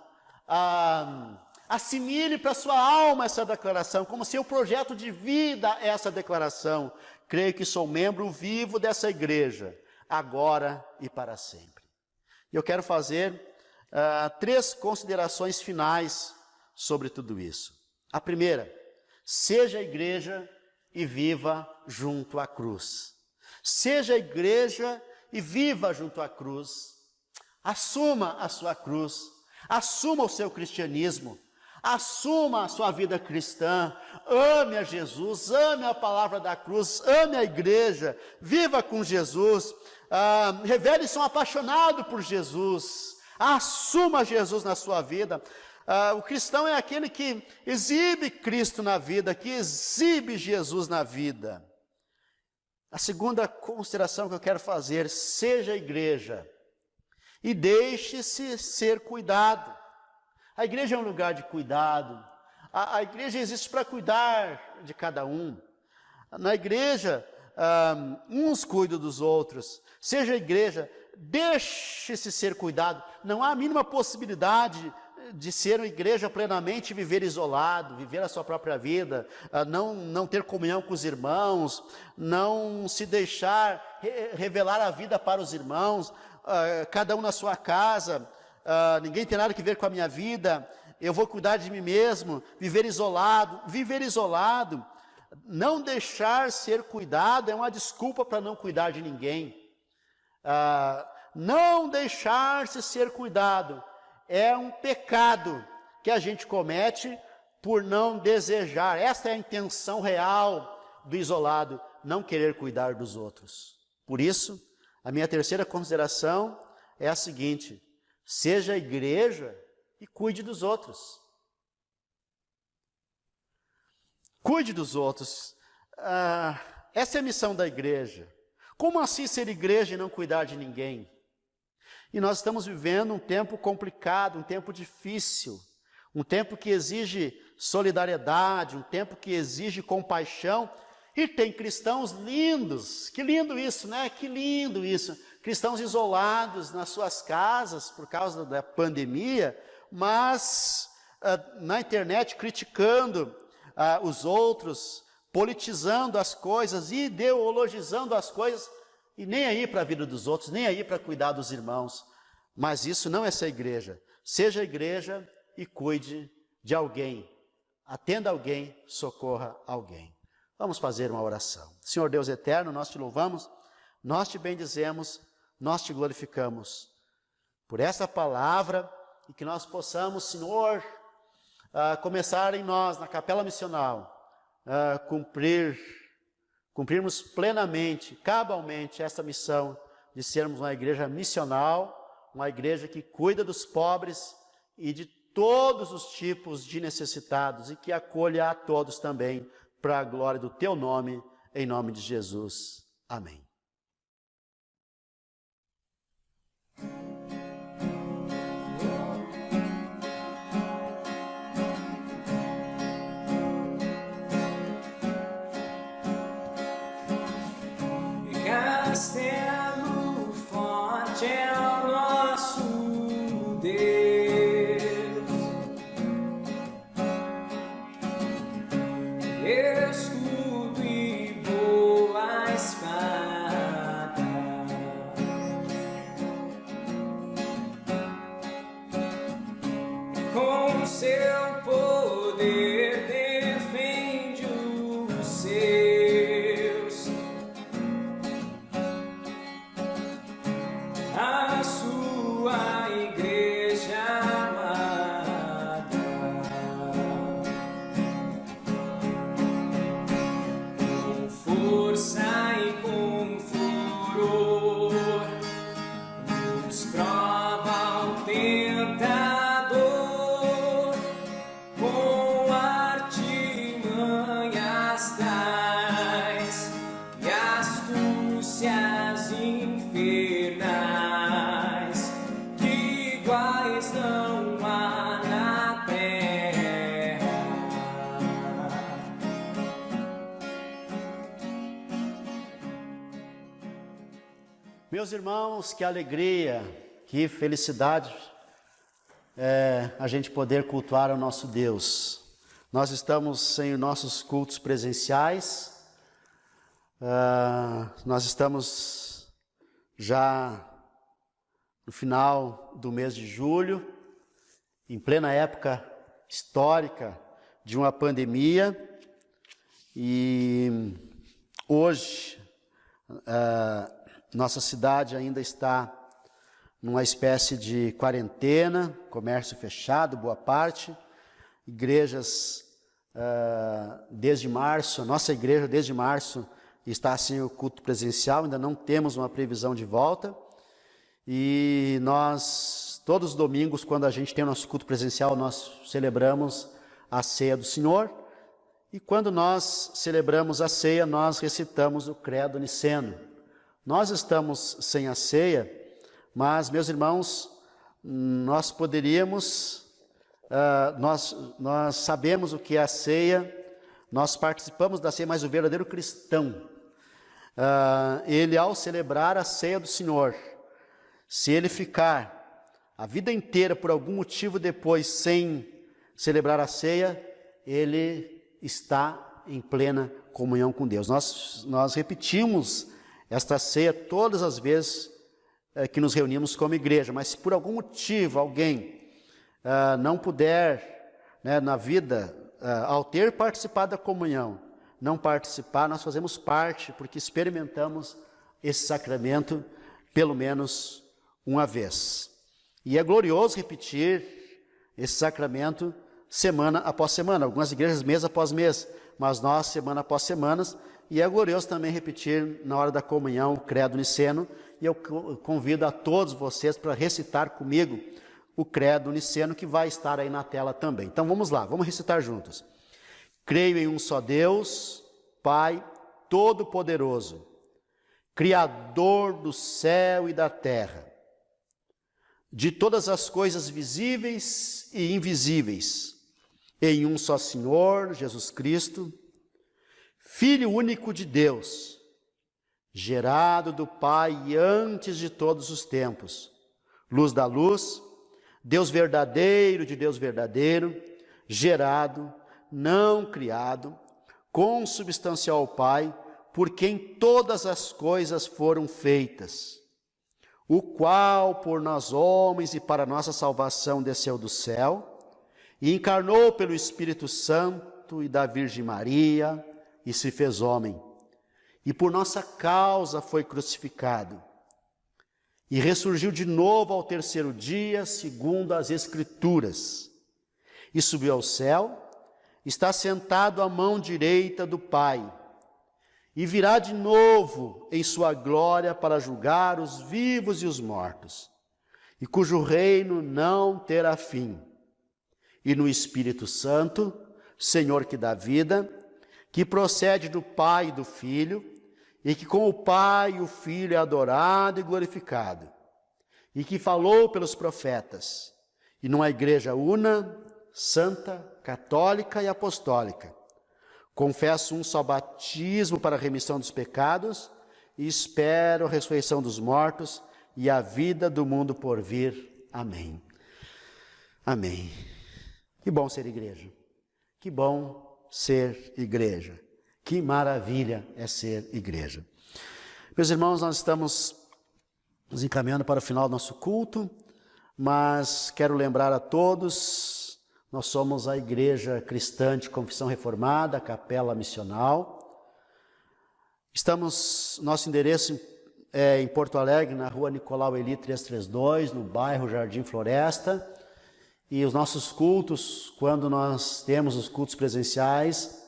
Assimile para sua alma essa declaração, como seu projeto de vida é essa declaração. Creio que sou membro vivo dessa igreja, agora e para sempre. Eu quero fazer 3 considerações finais sobre tudo isso. A primeira, seja a igreja e viva junto à cruz. Seja a igreja e viva junto à cruz. Assuma a sua cruz, assuma o seu cristianismo, assuma a sua vida cristã, ame a Jesus, ame a palavra da cruz, ame a igreja, viva com Jesus, revele-se um apaixonado por Jesus, assuma Jesus na sua vida, O cristão é aquele que exibe Cristo na vida, que exibe Jesus na vida. A segunda consideração que eu quero fazer: seja a igreja e deixe-se ser cuidado. A igreja é um lugar de cuidado. A igreja existe para cuidar de cada um. Na igreja, uns cuidam dos outros. Seja a igreja, deixe-se ser cuidado. Não há a mínima possibilidade de ser uma igreja plenamente, viver isolado, viver a sua própria vida, não ter comunhão com os irmãos, não se deixar revelar a vida para os irmãos, cada um na sua casa, ninguém tem nada que ver com a minha vida, eu vou cuidar de mim mesmo, viver isolado, não deixar ser cuidado é uma desculpa para não cuidar de ninguém. Não deixar-se ser cuidado é um pecado que a gente comete por não desejar. Esta é a intenção real do isolado, não querer cuidar dos outros. Por isso, a minha terceira consideração é a seguinte: seja a igreja e cuide dos outros. Cuide dos outros. Essa é a missão da igreja. Como assim ser igreja e não cuidar de ninguém? E nós estamos vivendo um tempo complicado, um tempo difícil, um tempo que exige solidariedade, um tempo que exige compaixão, e tem cristãos lindos, que lindo isso, né? Que lindo isso, cristãos isolados nas suas casas por causa da pandemia, mas na internet criticando os outros, politizando as coisas, ideologizando as coisas, e nem aí para a vida dos outros, nem aí para cuidar dos irmãos. Mas isso não é ser igreja. Seja igreja e cuide de alguém. Atenda alguém, socorra alguém. Vamos fazer uma oração. Senhor Deus eterno, nós te louvamos, nós te bendizemos, nós te glorificamos por essa palavra, e que nós possamos, Senhor, começar em nós, na capela missional, cumprirmos plenamente, cabalmente essa missão de sermos uma igreja missional, uma igreja que cuida dos pobres e de todos os tipos de necessitados, e que acolha a todos também, para a glória do teu nome, em nome de Jesus. Amém. Castelo forte é o nosso Deus, escudo e boa espada, com seu poder defende os seus. A sua igreja amada, com força e com furor, nos prova o tentador, com artimanhas tais e astúcias infernais, que iguais não há na terra. Meus irmãos, que alegria, que felicidade a gente poder cultuar o nosso Deus. Nós estamos em nossos cultos presenciais, nós estamos já no final do mês de julho, em plena época histórica de uma pandemia, e hoje nossa cidade ainda está numa espécie de quarentena, comércio fechado, boa parte, igrejas desde março, a nossa igreja desde março está sem o culto presencial, ainda não temos uma previsão de volta, e nós todos os domingos, quando a gente tem o nosso culto presencial, nós celebramos a ceia do Senhor. E quando nós celebramos a ceia, nós recitamos o credo niceno. Nós estamos sem a ceia, mas, meus irmãos, nós poderíamos, nós sabemos o que é a ceia, nós participamos da ceia, mas o verdadeiro cristão, ele ao celebrar a ceia do Senhor, se ele ficar a vida inteira por algum motivo depois sem celebrar a ceia, ele está em plena comunhão com Deus. Nós repetimos esta ceia todas as vezes que nos reunimos como igreja, mas se por algum motivo alguém não puder, né, na vida, ao ter participado da comunhão, não participar, nós fazemos parte, porque experimentamos esse sacramento pelo menos uma vez. E é glorioso repetir esse sacramento semana após semana, algumas igrejas mês após mês, mas nós semana após semana, e é glorioso também repetir na hora da comunhão o credo niceno, e eu convido a todos vocês para recitar comigo o credo niceno, que vai estar aí na tela também. Então vamos lá, vamos recitar juntos. Creio em um só Deus, Pai Todo-Poderoso, Criador do céu e da terra, de todas as coisas visíveis e invisíveis, em um só Senhor, Jesus Cristo, Filho único de Deus, gerado do Pai antes de todos os tempos, luz da luz, Deus verdadeiro de Deus verdadeiro, gerado, não criado, consubstancial ao Pai, por quem todas as coisas foram feitas, o qual por nós homens e para nossa salvação desceu do céu, e encarnou pelo Espírito Santo e da Virgem Maria, e se fez homem, e por nossa causa foi crucificado, e ressurgiu de novo ao terceiro dia, segundo as Escrituras, e subiu ao céu, está sentado à mão direita do Pai, e virá de novo em sua glória para julgar os vivos e os mortos, e cujo reino não terá fim. E no Espírito Santo, Senhor que dá vida, que procede do Pai e do Filho, e que com o Pai e o Filho é adorado e glorificado, e que falou pelos profetas, e numa igreja una, santa, católica e apostólica. Confesso um só batismo para a remissão dos pecados, e espero a ressurreição dos mortos e a vida do mundo por vir. Amém. Amém. Que bom ser igreja. Que bom ser igreja. Que maravilha é ser igreja. Meus irmãos, nós estamos nos encaminhando para o final do nosso culto, mas quero lembrar a todos, nós somos a Igreja Cristã de Confissão Reformada, a Capela Missional. Nosso endereço é em Porto Alegre, na rua Nicolau Eli 332, no bairro Jardim Floresta. E os nossos cultos, quando nós temos os cultos presenciais,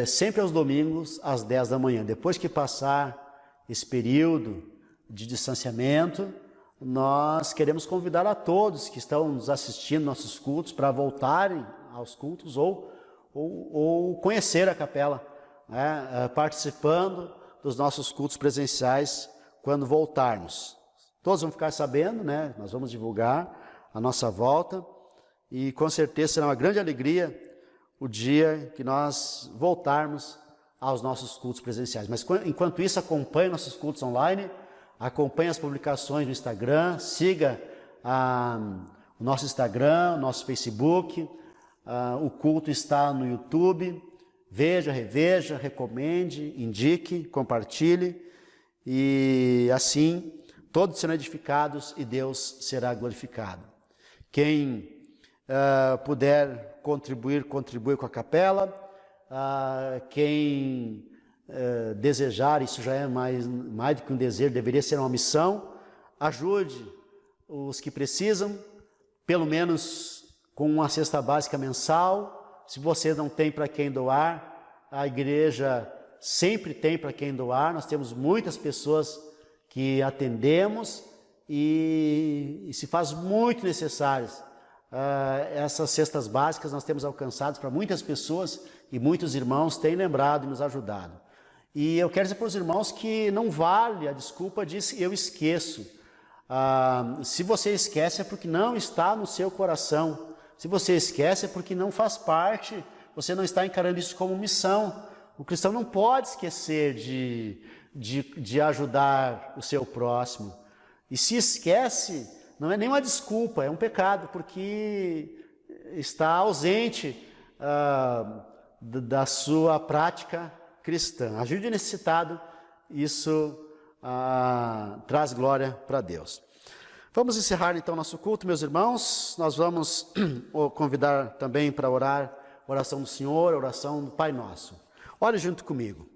sempre aos domingos, às 10 da manhã. Depois que passar esse período de distanciamento, nós queremos convidar a todos que estão nos assistindo nossos cultos para voltarem aos cultos ou conhecer a capela, né, participando dos nossos cultos presenciais quando voltarmos. Todos vão ficar sabendo, né? Nós vamos divulgar a nossa volta, e com certeza será uma grande alegria o dia que nós voltarmos aos nossos cultos presenciais. Mas enquanto isso, acompanhe nossos cultos online, acompanhe as publicações no Instagram, siga o nosso Instagram, o nosso Facebook, o culto está no YouTube, veja, reveja, recomende, indique, compartilhe, e assim todos serão edificados e Deus será glorificado. Quem puder contribuir, contribui com a capela. Quem desejar, isso já é mais do que um desejo, deveria ser uma missão, ajude os que precisam, pelo menos com uma cesta básica mensal. Se você não tem para quem doar, a igreja sempre tem para quem doar. Nós temos muitas pessoas que atendemos e se faz muito necessárias. Essas cestas básicas nós temos alcançado para muitas pessoas e muitos irmãos têm lembrado e nos ajudado. E eu quero dizer para os irmãos que não vale a desculpa de eu esqueço. Se você esquece é porque não está no seu coração. Se você esquece é porque não faz parte, você não está encarando isso como missão. O cristão não pode esquecer de ajudar o seu próximo. E se esquece, não é nenhuma desculpa, é um pecado, porque está ausente da sua prática cristã. Ajude o necessitado, isso traz glória para Deus. Vamos encerrar então nosso culto, meus irmãos. Nós vamos convidar também para orar, oração do Senhor, oração do Pai Nosso. Ore junto comigo.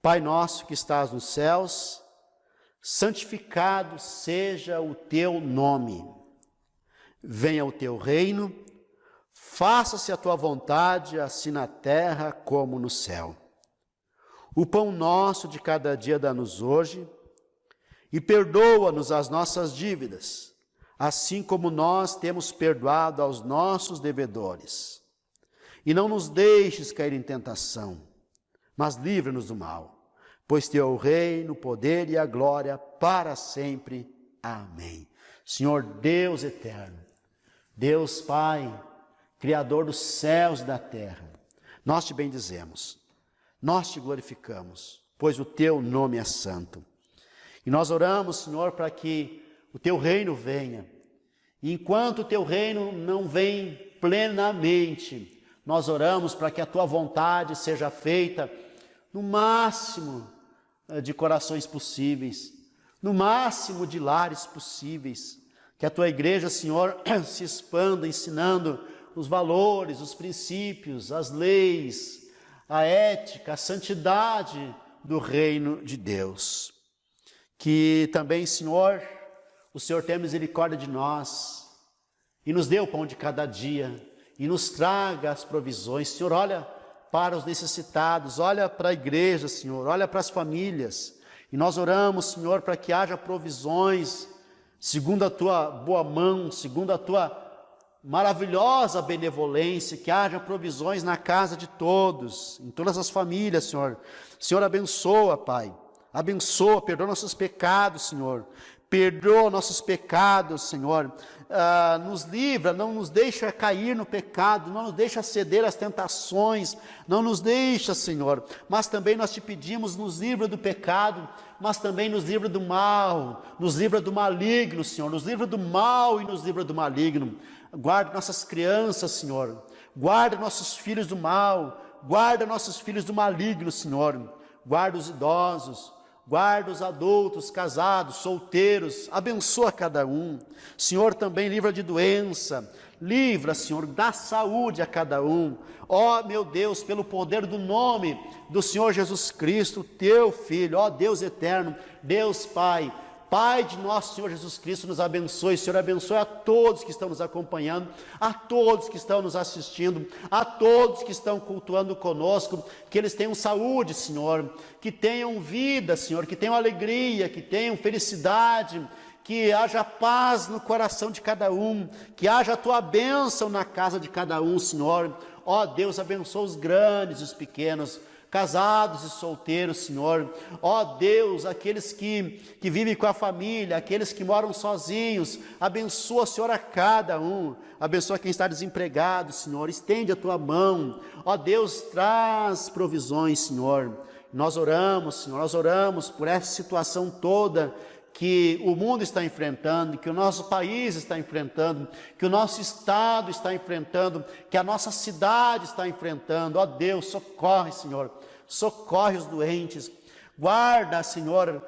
Pai nosso que estás nos céus, santificado seja o teu nome. Venha o teu reino, faça-se a tua vontade, assim na terra como no céu. O pão nosso de cada dia dá-nos hoje, e perdoa-nos as nossas dívidas, assim como nós temos perdoado aos nossos devedores. E não nos deixes cair em tentação, mas livra-nos do mal, pois teu é o reino, o poder e a glória para sempre. Amém. Senhor Deus eterno, Deus Pai, Criador dos céus e da terra, nós te bendizemos, nós te glorificamos, pois o teu nome é santo. E nós oramos, Senhor, para que o teu reino venha. E enquanto o teu reino não vem plenamente, nós oramos para que a tua vontade seja feita no máximo de corações possíveis, no máximo de lares possíveis. Que a tua igreja, Senhor, se expanda ensinando os valores, os princípios, as leis, a ética, a santidade do reino de Deus. Que também, Senhor, o Senhor tenha misericórdia de nós e nos dê o pão de cada dia e nos traga as provisões. Senhor, olha para os necessitados, olha para a igreja, Senhor, olha para as famílias. E nós oramos, Senhor, para que haja provisões segundo a tua boa mão, segundo a tua maravilhosa benevolência, que haja provisões na casa de todos, em todas as famílias, Senhor. Senhor, abençoa, Pai. Abençoa, perdoa nossos pecados, Senhor. Perdoa nossos pecados, Senhor. Nos livra, não nos deixa cair no pecado, não nos deixa ceder às tentações, não nos deixa, Senhor. Mas também nós te pedimos, nos livra do pecado, mas também nos livra do mal, nos livra do maligno, Senhor. Nos livra do mal e nos livra do maligno. Guarda nossas crianças, Senhor. Guarda nossos filhos do mal. Guarda nossos filhos do maligno, Senhor. Guarda os idosos. Guarda os adultos, casados, solteiros, abençoa cada um. Senhor, também livra de doença, livra, Senhor, dá saúde a cada um. Ó, meu Deus, pelo poder do nome do Senhor Jesus Cristo, teu Filho, ó Deus eterno, Deus Pai, Pai de nosso Senhor Jesus Cristo, nos abençoe. Senhor, abençoe a todos que estão nos acompanhando, a todos que estão nos assistindo, a todos que estão cultuando conosco, que eles tenham saúde, Senhor, que tenham vida, Senhor, que tenham alegria, que tenham felicidade, que haja paz no coração de cada um, que haja a tua bênção na casa de cada um, Senhor. Ó Deus, abençoa os grandes e os pequenos, casados e solteiros, Senhor. Ó Deus, aqueles que vivem com a família, aqueles que moram sozinhos, abençoa, Senhor, a cada um. Abençoa quem está desempregado, Senhor, estende a tua mão. Ó Deus, traz provisões, Senhor. Nós oramos, Senhor, nós oramos por essa situação toda que o mundo está enfrentando, que o nosso país está enfrentando, que o nosso estado está enfrentando, que a nossa cidade está enfrentando. Ó Deus, socorre, Senhor, socorre os doentes, guarda, Senhor,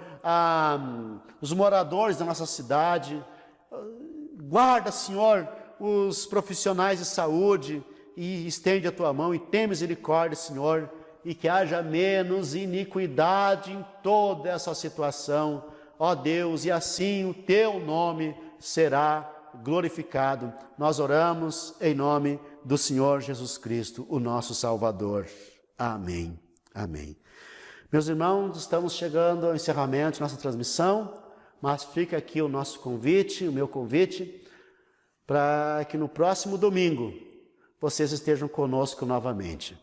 os moradores da nossa cidade, guarda, Senhor, os profissionais de saúde, e estende a tua mão e tem misericórdia, Senhor, e que haja menos iniquidade em toda essa situação. Ó Deus, e assim o teu nome será glorificado. Nós oramos em nome do Senhor Jesus Cristo, o nosso Salvador. Amém. Amém. Meus irmãos, estamos chegando ao encerramento de nossa transmissão. mas fica aqui o nosso convite, o meu convite, para que no próximo domingo vocês estejam conosco novamente.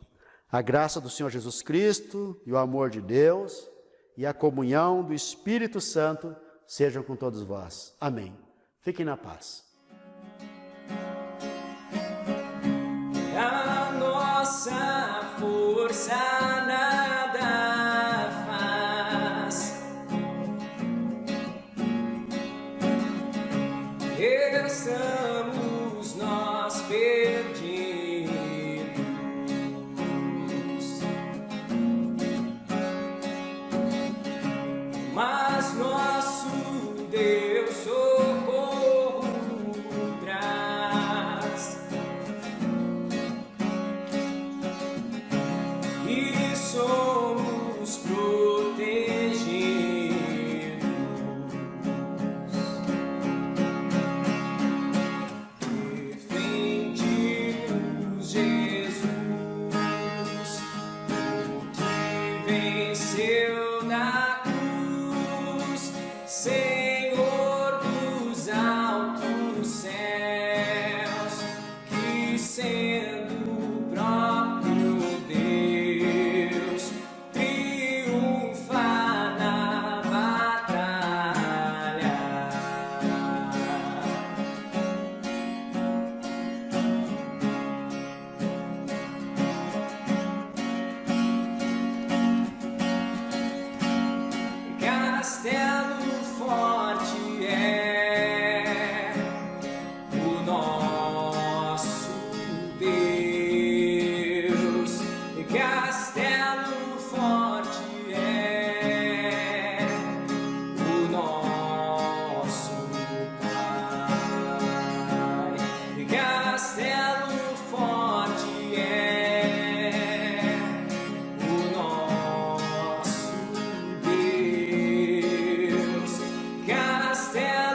A graça do Senhor Jesus Cristo e o amor de Deus e a comunhão do Espírito Santo sejam com todos vós. Amém. Fiquem na paz. A nossa força nada faz. Estamos nós perdidos, mas nosso Deus socorro traz. E somos protegidos. Defendimos Jesus, o que venceu na cruz, Senhor dos altos céus, que sendo o próprio Deus, triunfa na batalha. Castelo forte é o nosso Deus. Castelo forte é o nosso Pai. Castelo forte é o nosso Deus. Castelo